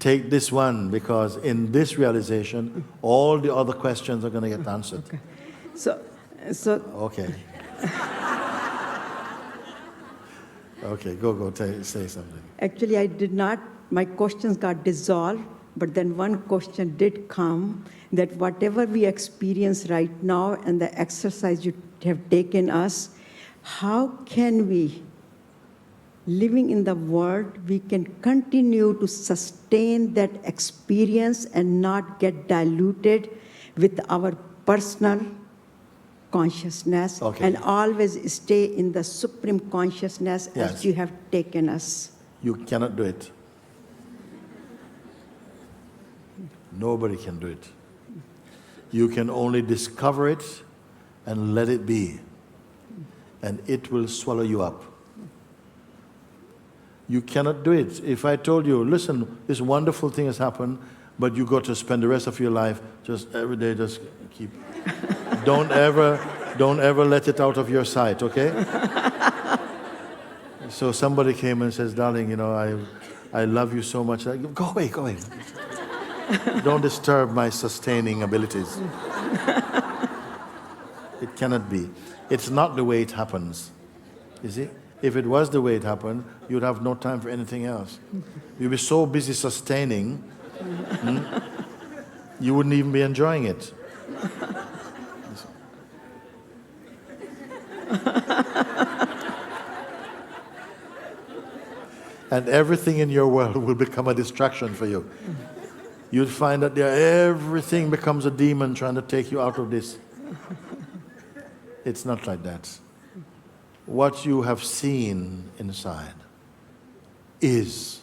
take this one, because in this realization, all the other questions are going to get answered. Okay. So Okay. Okay, go, say something. actually, I did not, my questions got dissolved, but then one question did come, that whatever we experience right now and the exercise you have taken us, how can we, living in the world, we can continue to sustain that experience and not get diluted with our personal consciousness, Okay. and always stay in the supreme consciousness Yes. as you have taken us. You cannot do it. Nobody can do it. You can only discover it and let it be, and it will swallow you up. You cannot do it. If I told you, listen, this wonderful thing has happened, but you got to spend the rest of your life just every day, just keep. Don't ever let it out of your sight, okay? So somebody came and says, darling, you know, I love you so much. Go away, go away. Don't disturb my sustaining abilities. It cannot be. It's not the way it happens. You see? If it was the way it happened, you'd have no time for anything else. You'd be so busy sustaining, you wouldn't even be enjoying it. And everything in your world will become a distraction for you. You'd find that everything becomes a demon trying to take you out of this. It's not like that. What you have seen inside is.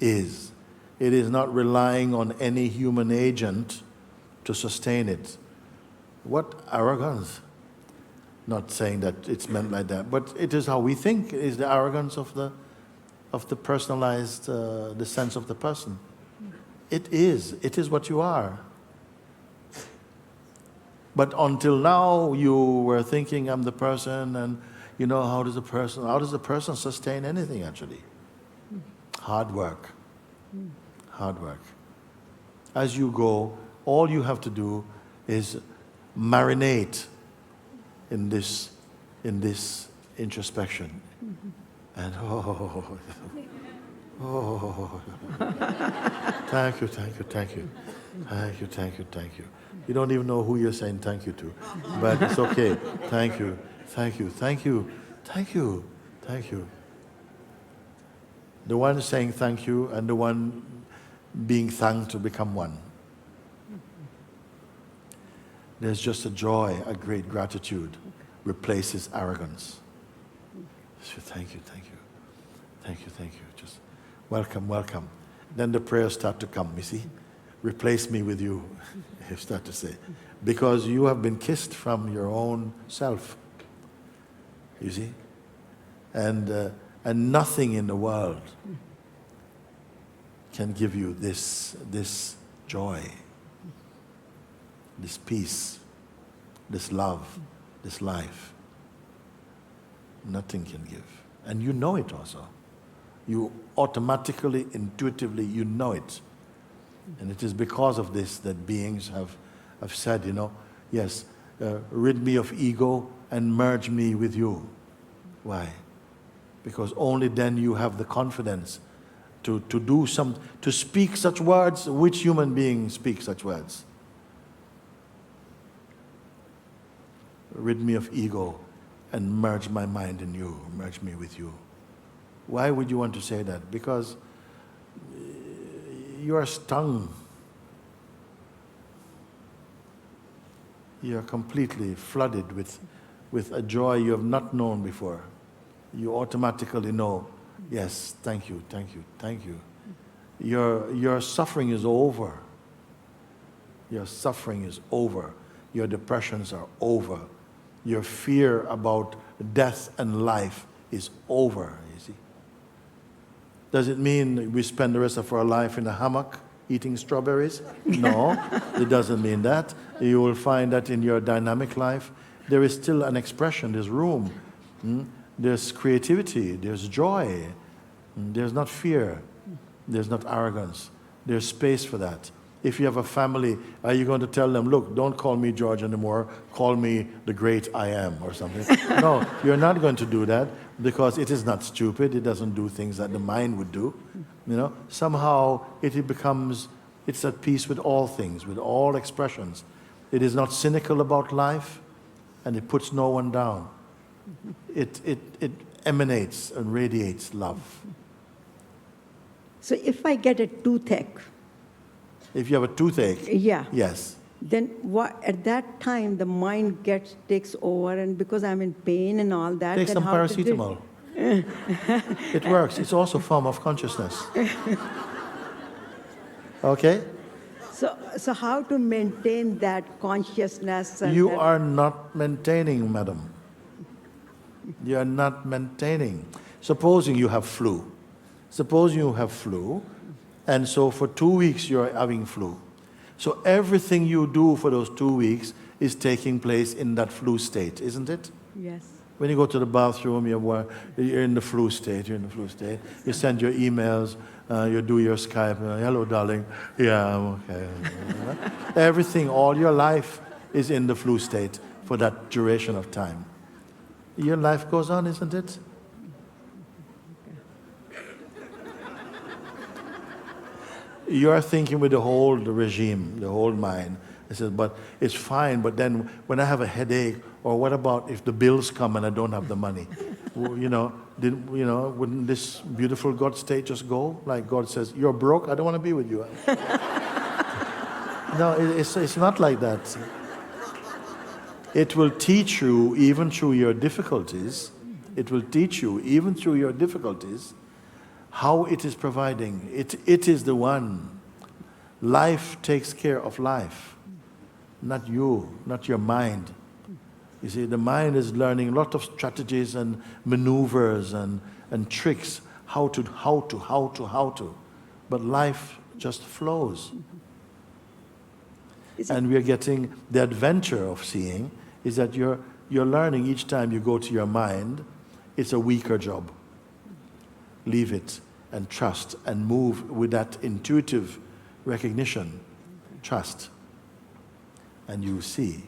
It is not relying on any human agent to sustain it. What arrogance. Not saying that it's meant like that, but it is how we think. It is the arrogance of the personalized, the sense of the person. It is what you are. But until now, you were thinking, I'm the person, and you know, how does the person sustain anything, actually? Hard work. Hard work. As you go, all you have to do is marinate in this introspection. And thank you. You don't even know who you're saying thank you to, but it's okay. Thank you. The one saying thank you and the one being thanked to become one. There's just a joy, a great gratitude replaces arrogance. So thank you. Just welcome. Then the prayers start to come, you see. Replace me with you, you start to say. Because you have been kissed from your own self, you see. And nothing in the world can give you this joy, this peace, this love, this life. Nothing can give. And you know it also. You automatically, intuitively, you know it. And it is because of this that beings have said, you know, yes, rid me of ego and merge me with you. Why? Because only then you have the confidence to speak such words. Which human being speaks such words? Rid me of ego and merge my mind in you, merge me with you. Why would you want to say that? Because you are stung. You are completely flooded with a joy you have not known before. You automatically know, yes, thank you, thank you, thank you. Your suffering is over. Your suffering is over. Your depressions are over. Your fear about death and life is over, you see. Does it mean we spend the rest of our life in a hammock eating strawberries? No, it doesn't mean that. You will find that in your dynamic life, there is still an expression, there's room. There's creativity, there's joy. There's not fear, there's not arrogance. There's space for that. If you have a family, are you going to tell them, look, don't call me George anymore, call me the great I am or something? No, you're not going to do that because it is not stupid. It doesn't do things that the mind would do. You know, somehow it's at peace with all things, with all expressions. It is not cynical about life and it puts no one down. It emanates and radiates love. So if I get a toothache, If you have a toothache, yeah, yes. then at that time the mind takes over, and because I'm in pain and all that, Take then some how to do- paracetamol. It works. It's also a form of consciousness. Okay? So how to maintain that consciousness? And You that- are not maintaining, madam. You are not maintaining. Supposing you have flu. Suppose you have flu, and so for 2 weeks you're having flu. So everything you do for those 2 weeks is taking place in that flu state, isn't it? Yes. When you go to the bathroom, you're in the flu state, You send your emails, you do your Skype, hello darling, yeah, I'm okay. Everything, all your life is in the flu state for that duration of time. Your life goes on, isn't it? You are thinking with the whole regime, the whole mind. I said, but it's fine, but then when I have a headache, or what about if the bills come and I don't have the money? Well, wouldn't this beautiful God state just go? Like God says, you're broke, I don't want to be with you. No, it's not like that. It will teach you, even through your difficulties, how it is providing. It is the one. Life takes care of life, not you, not your mind. You see, the mind is learning a lot of strategies and maneuvers and tricks, how to. But life just flows. And we are getting the adventure of seeing is that you're learning each time you go to your mind, it's a weaker job. Leave it and trust and move with that intuitive recognition, trust, and you see.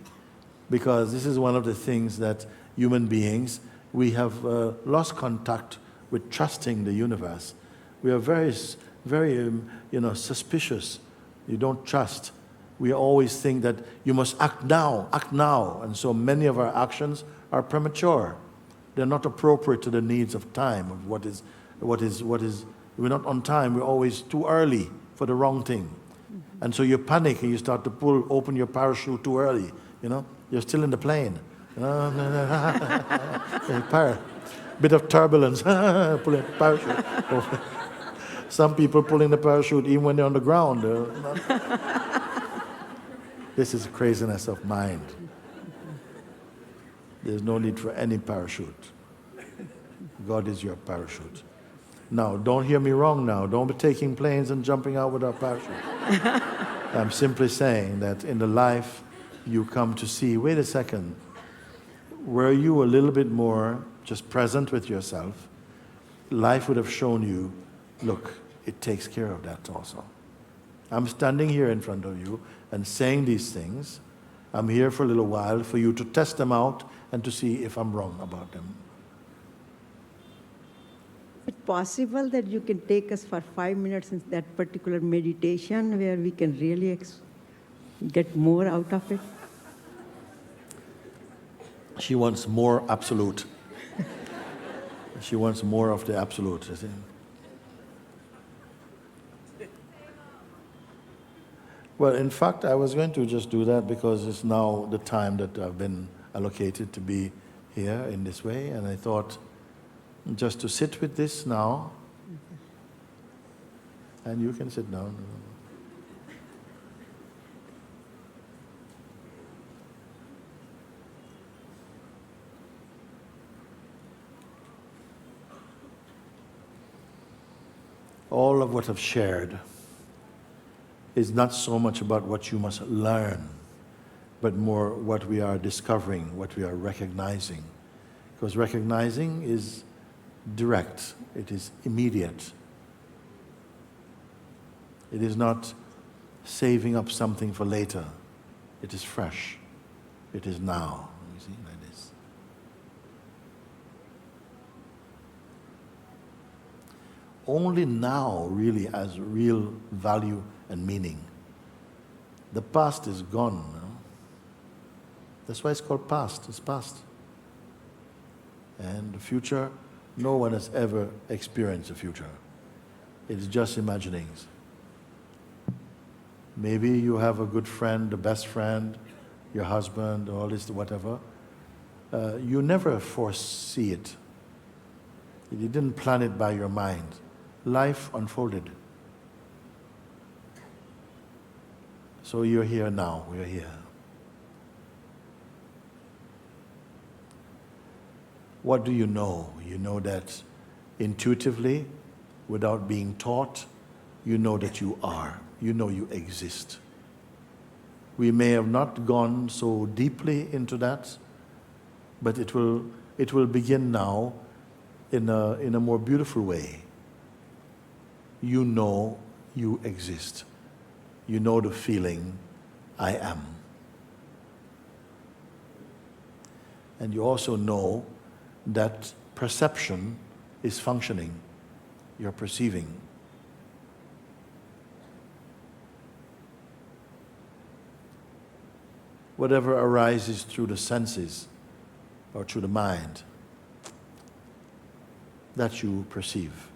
Because this is one of the things that human beings, we have lost contact with trusting the universe. We are very, very, suspicious. You don't trust. We always think that you must act now, and so many of our actions are premature. They're not appropriate to the needs of time, of what is. We're not on time. We're always too early for the wrong thing, and so you panic and you start to open your parachute too early. You're still in the plane. Bit of turbulence. Pulling the parachute. Some people pulling the parachute even when they're on the ground. This is craziness of mind. There's no need for any parachute. God is your parachute. Now, don't hear me wrong now. Don't be taking planes and jumping out without parachute. I'm simply saying that in the life you come to see, wait a second, were you a little bit more just present with yourself, life would have shown you, look, it takes care of that also. I'm standing here in front of you and saying these things. I'm here for a little while for you to test them out and to see if I'm wrong about them. Is it possible that you can take us for 5 minutes in that particular meditation where we can really get more out of it? She wants more absolute. She wants more of the absolute. You see. Well, in fact, I was going to just do that because it's now the time that I've been allocated to be here in this way, and I thought just to sit with this now, and you can sit down. All of what I've shared is not so much about what you must learn, but more what we are discovering, what we are recognizing. Because recognizing is direct, it is immediate. It is not saving up something for later. It is fresh. It is now. You see, like this. Only now really has real value and meaning. The past is gone. No? That's why it's called past. It's past. And the future, no one has ever experienced the future. It's just imaginings. Maybe you have a good friend, the best friend, your husband, all this, whatever. You never foresee it. You didn't plan it by your mind. Life unfolded. So you're here now, we're here. What do you know? You know that intuitively, without being taught, you know that you are. You know you exist. We may have not gone so deeply into that, but it will begin now in a more beautiful way. You know you exist. You know the feeling, I am. And you also know that perception is functioning. You're perceiving. Whatever arises through the senses or through the mind, that you perceive.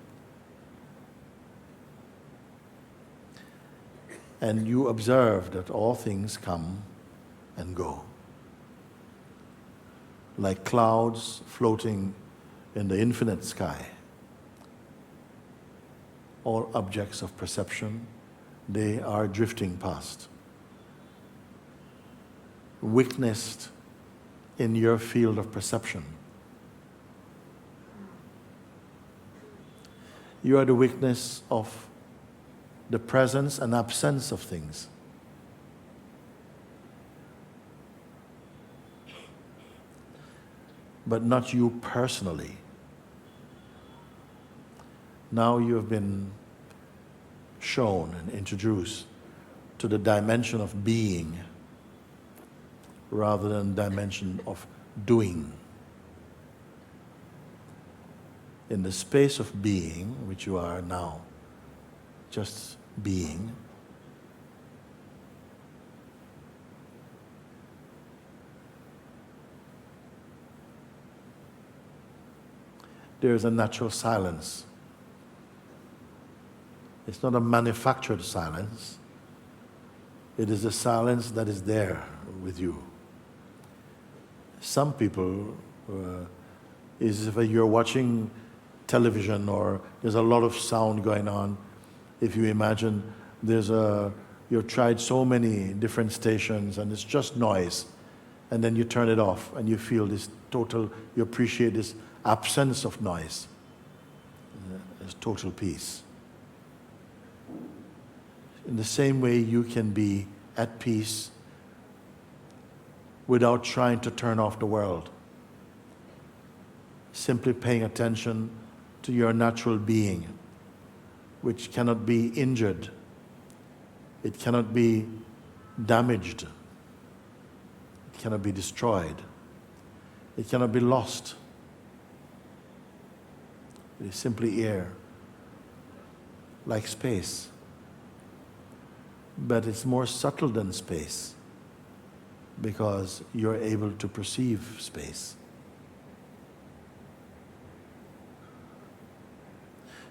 And you observe that all things come and go. Like clouds floating in the infinite sky. All objects of perception, they are drifting past. Witnessed in your field of perception. You are the witness of the presence and absence of things. But not you personally. Now you have been shown and introduced to the dimension of being rather than dimension of doing. In the space of being, which you are now, just being, there is a natural silence. It's not a manufactured silence. It is a silence that is there with you. Some people, is if you're watching television or there's a lot of sound going on. If you imagine you've tried so many different stations and it's just noise, and then you turn it off and you feel this total, you appreciate this absence of noise. There's total peace. In the same way you can be at peace without trying to turn off the world. Simply paying attention to your natural being, which cannot be injured. It cannot be damaged. It cannot be destroyed. It cannot be lost. It is simply air, like space. But it's more subtle than space because you're able to perceive space.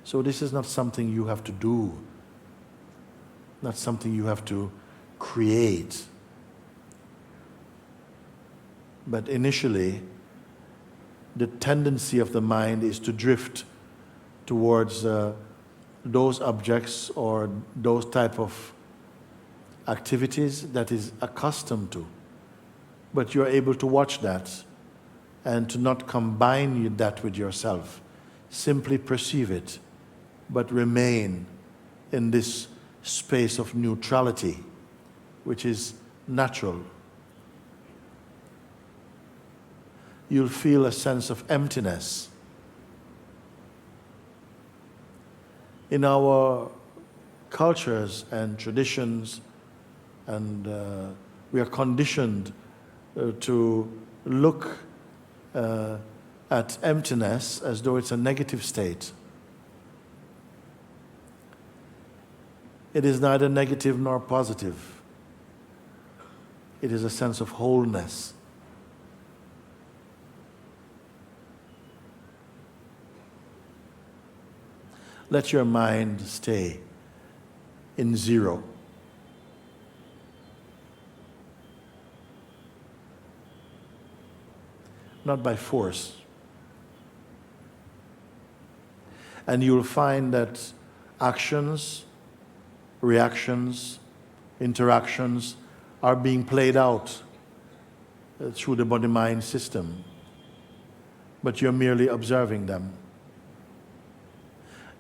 So this is not something you have to do, not something you have to create. But initially, the tendency of the mind is to drift towards those objects or those type of activities that is accustomed to. But you're able to watch that and to not combine that with yourself. Simply perceive it, but remain in this space of neutrality, which is natural. You'll feel a sense of emptiness. In our cultures and traditions, and we are conditioned to look at emptiness as though it's a negative state. It is neither negative nor positive. It is a sense of wholeness. Let your mind stay in zero. Not by force. And you'll find that actions, reactions, interactions are being played out through the body-mind system, but you're merely observing them.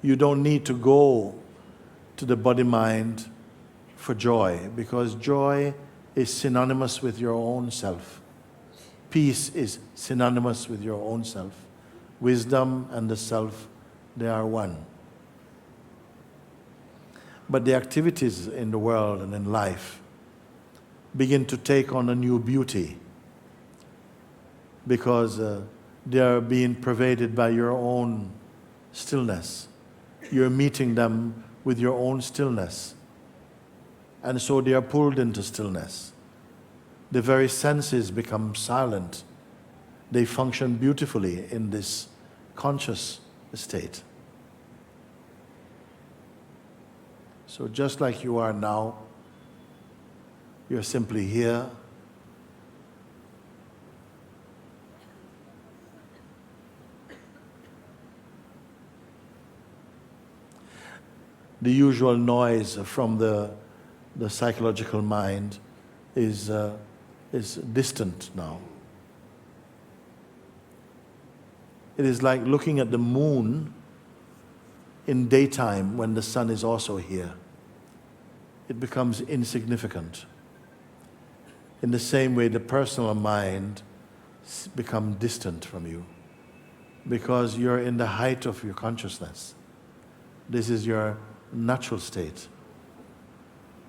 You don't need to go to the body-mind for joy, because joy is synonymous with your own self. Peace is synonymous with your own self. Wisdom and the self, they are one. But the activities in the world and in life begin to take on a new beauty because they are being pervaded by your own stillness. You're meeting them with your own stillness. And so they are pulled into stillness. The very senses become silent. They function beautifully in this conscious state. So just like you are now, you're simply here. The usual noise from the psychological mind is distant now. It is like looking at the moon in daytime when the sun is also here. It becomes insignificant. In the same way, the personal mind becomes distant from you because you're in the height of your consciousness. This is your natural state.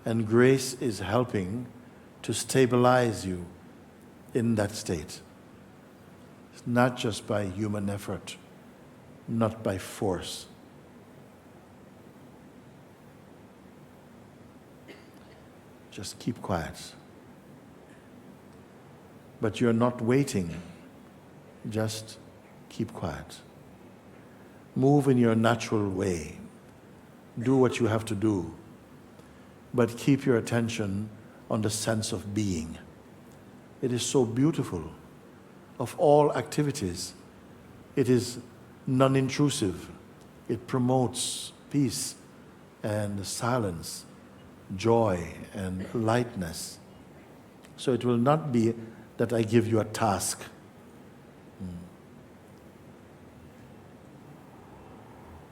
And grace is helping to stabilize you in that state. It's not just by human effort, not by force. Just keep quiet. But you're not waiting. Just keep quiet. Move in your natural way. Do what you have to do. But keep your attention on the sense of being. It is so beautiful. Of all activities, it is non-intrusive. It promotes peace and silence, joy and lightness. So it will not be that I give you a task.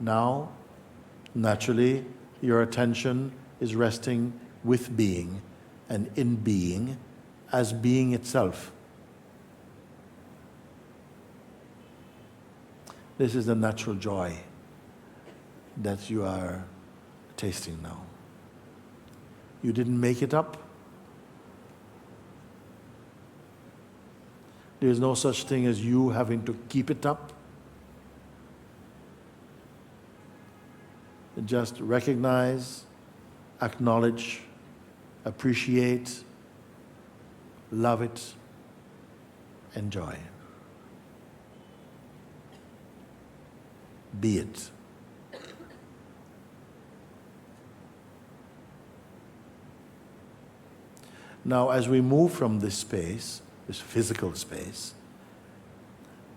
Now, naturally, your attention is resting with being and in being as being itself. This is the natural joy that you are tasting now. You didn't make it up. There's no such thing as you having to keep it up. Just recognize, acknowledge, appreciate, love it, enjoy. Be it. Now, as we move from this space, this physical space,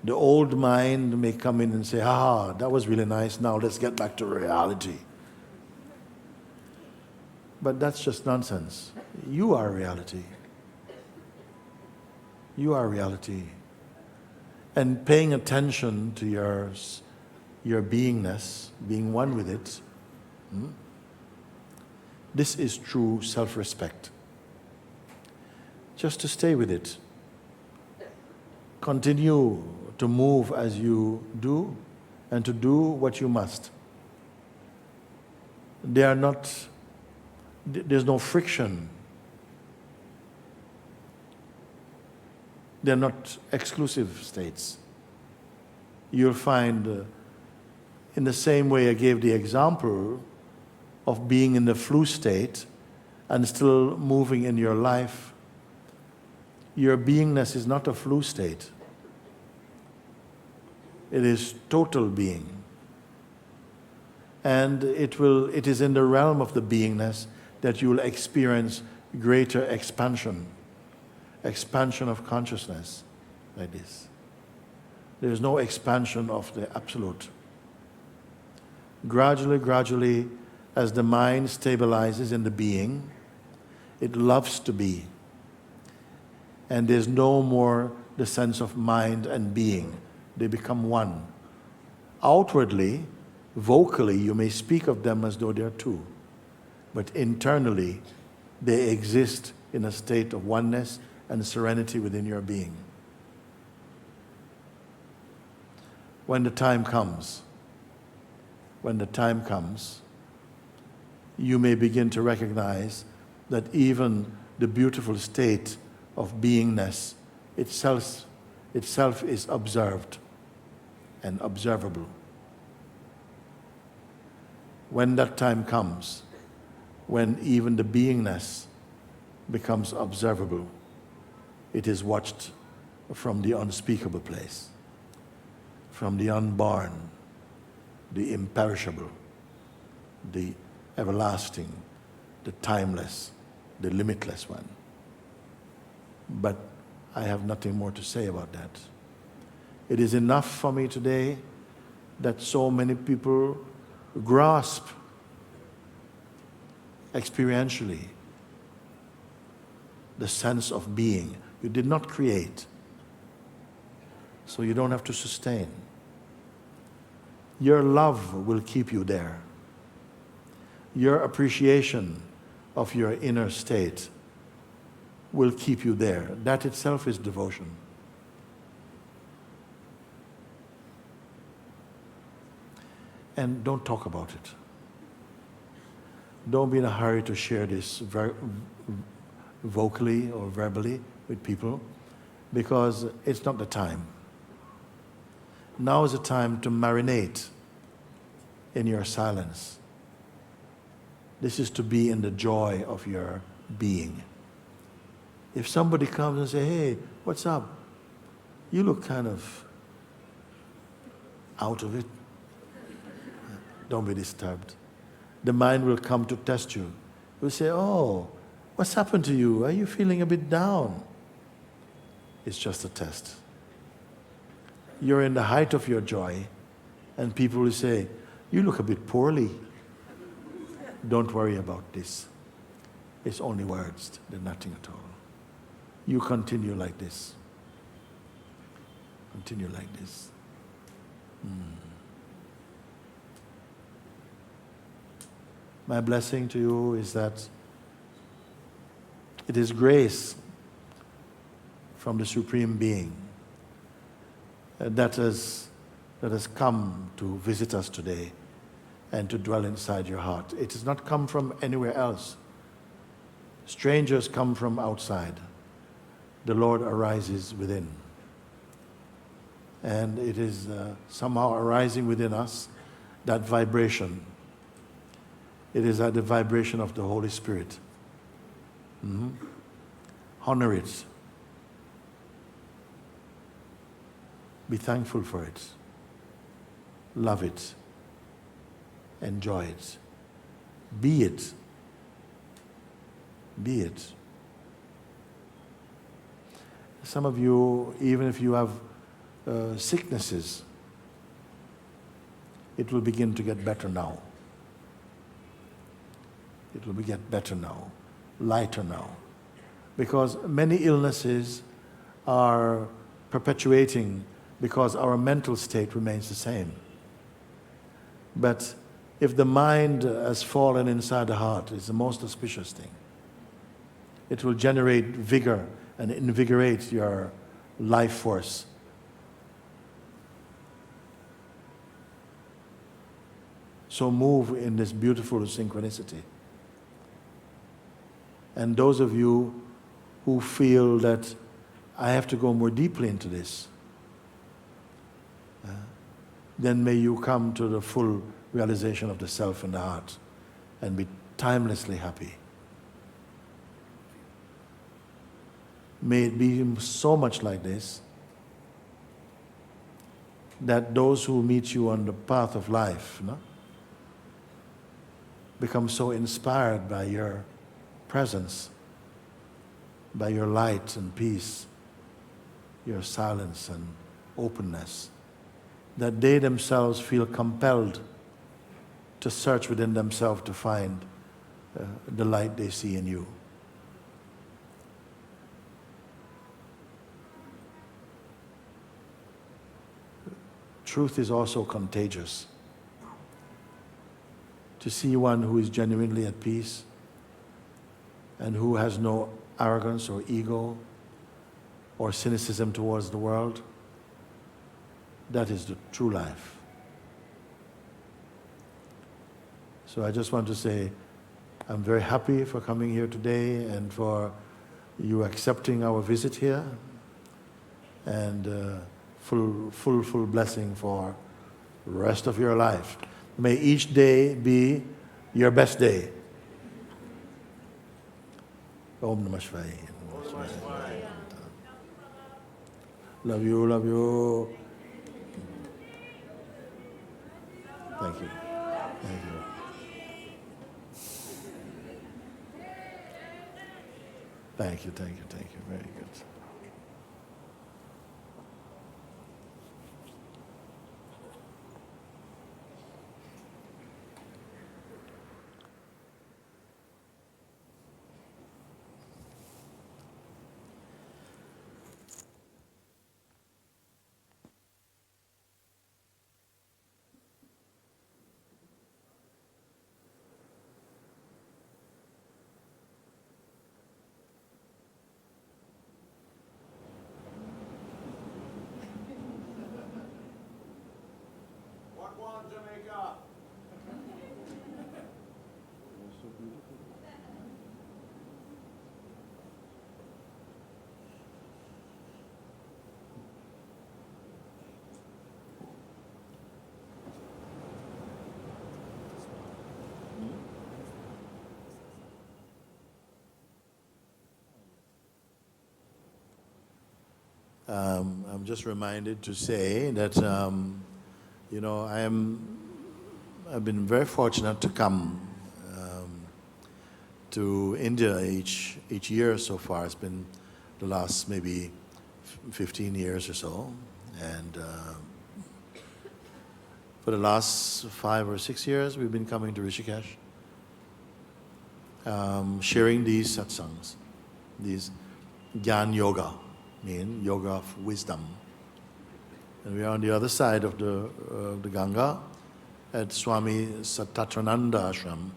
the old mind may come in and say, that was really nice, now let's get back to reality. But that's just nonsense. You are reality. You are reality. And paying attention to your beingness, being one with it, this is true self-respect. Just to stay with it. Continue to move as you do and to do what you must. There's no friction. They're not exclusive states. You'll find, in the same way I gave the example of being in the flu state and still moving in your life, your beingness is not a flu state. It is total being. And it is in the realm of the beingness that you will experience greater expansion of consciousness, like this. There is no expansion of the absolute. Gradually, as the mind stabilizes in the being, it loves to be. And there's no more the sense of mind and being. They become one. Outwardly, vocally, you may speak of them as though they're two. But internally, they exist in a state of oneness and serenity within your being. When the time comes, you may begin to recognize that even the beautiful state of beingness itself is observed and observable. When that time comes, when even the beingness becomes observable, it is watched from the unspeakable place, from the unborn, the imperishable, the everlasting, the timeless, the limitless one. But I have nothing more to say about that. It is enough for me today that so many people grasp experientially the sense of being. You did not create, so you don't have to sustain. Your love will keep you there. Your appreciation of your inner state will keep you there. That itself is devotion. And don't talk about it. Don't be in a hurry to share this vocally or verbally with people, because it's not the time. Now is the time to marinate in your silence. This is to be in the joy of your being. If somebody comes and says, "Hey, what's up? You look kind of out of it," don't be disturbed. The mind will come to test you. It will say, "Oh, what's happened to you? Are you feeling a bit down?" It's just a test. You're in the height of your joy, and people will say, "You look a bit poorly." Don't worry about this. It's only words. They're nothing at all. You continue like this. Continue like this. My blessing to you is that it is grace from the Supreme Being that has come to visit us today and to dwell inside your heart. It has not come from anywhere else. Strangers come from outside. The Lord arises within. And it is somehow arising within us, that vibration. It is at the vibration of the Holy Spirit. Honor it. Be thankful for it. Love it. Enjoy it. Be it. Be it. some of you, even if you have sicknesses, it will begin to get better now. It will get better now, lighter now. Because many illnesses are perpetuating because our mental state remains the same. But if the mind has fallen inside the heart, it's the most auspicious thing. It will generate vigor and invigorate your life force. So move in this beautiful synchronicity. And those of you who feel that I have to go more deeply into this, then may you come to the full realization of the self in the heart and be timelessly happy. May it be so much like this that those who meet you on the path of life, become so inspired by your presence, by your light and peace, your silence and openness, that they themselves feel compelled to search within themselves to find the light they see in you. Truth is also contagious. To see one who is genuinely at peace and who has no arrogance or ego or cynicism towards the world, that is the true life. So I just want to say, I'm very happy for coming here today and for you accepting our visit here, and full blessing for the rest of your life. May each day be your best day. Om Namah Shivaya. Love you, love you. Thank you. Thank you. Thank you, thank you, thank you. Very good. I'm just reminded to say that, I've been very fortunate to come to India each year so far. It's been the last maybe 15 years or so. And for the last 5 or 6 years, we've been coming to Rishikesh, sharing these satsangs, these Gyan Yoga, mean yoga of wisdom. And we are on the other side of the Ganga at Swami Satatrananda Ashram.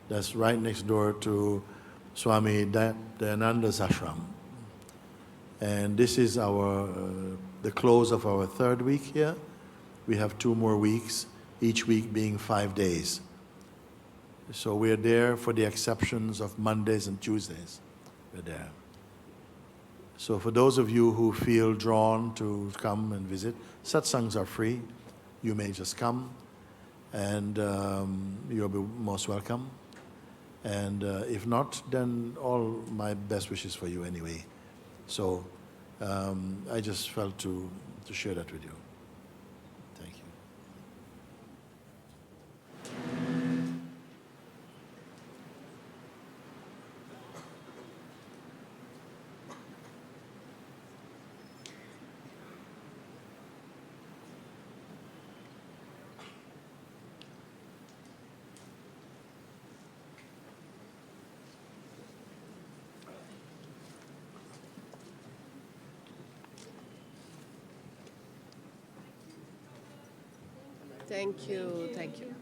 That's right next door to Swami Dayananda's ashram. And this is the close of our 3rd week here. We have 2 more weeks, each week being 5 days. So we're there for the exceptions of Mondays and Tuesdays. We're there. So for those of you who feel drawn to come and visit, satsangs are free. You may just come, and you'll be most welcome. And if not, then all my best wishes for you anyway. So I just felt to share that with you. Thank you. Thank you. Thank you.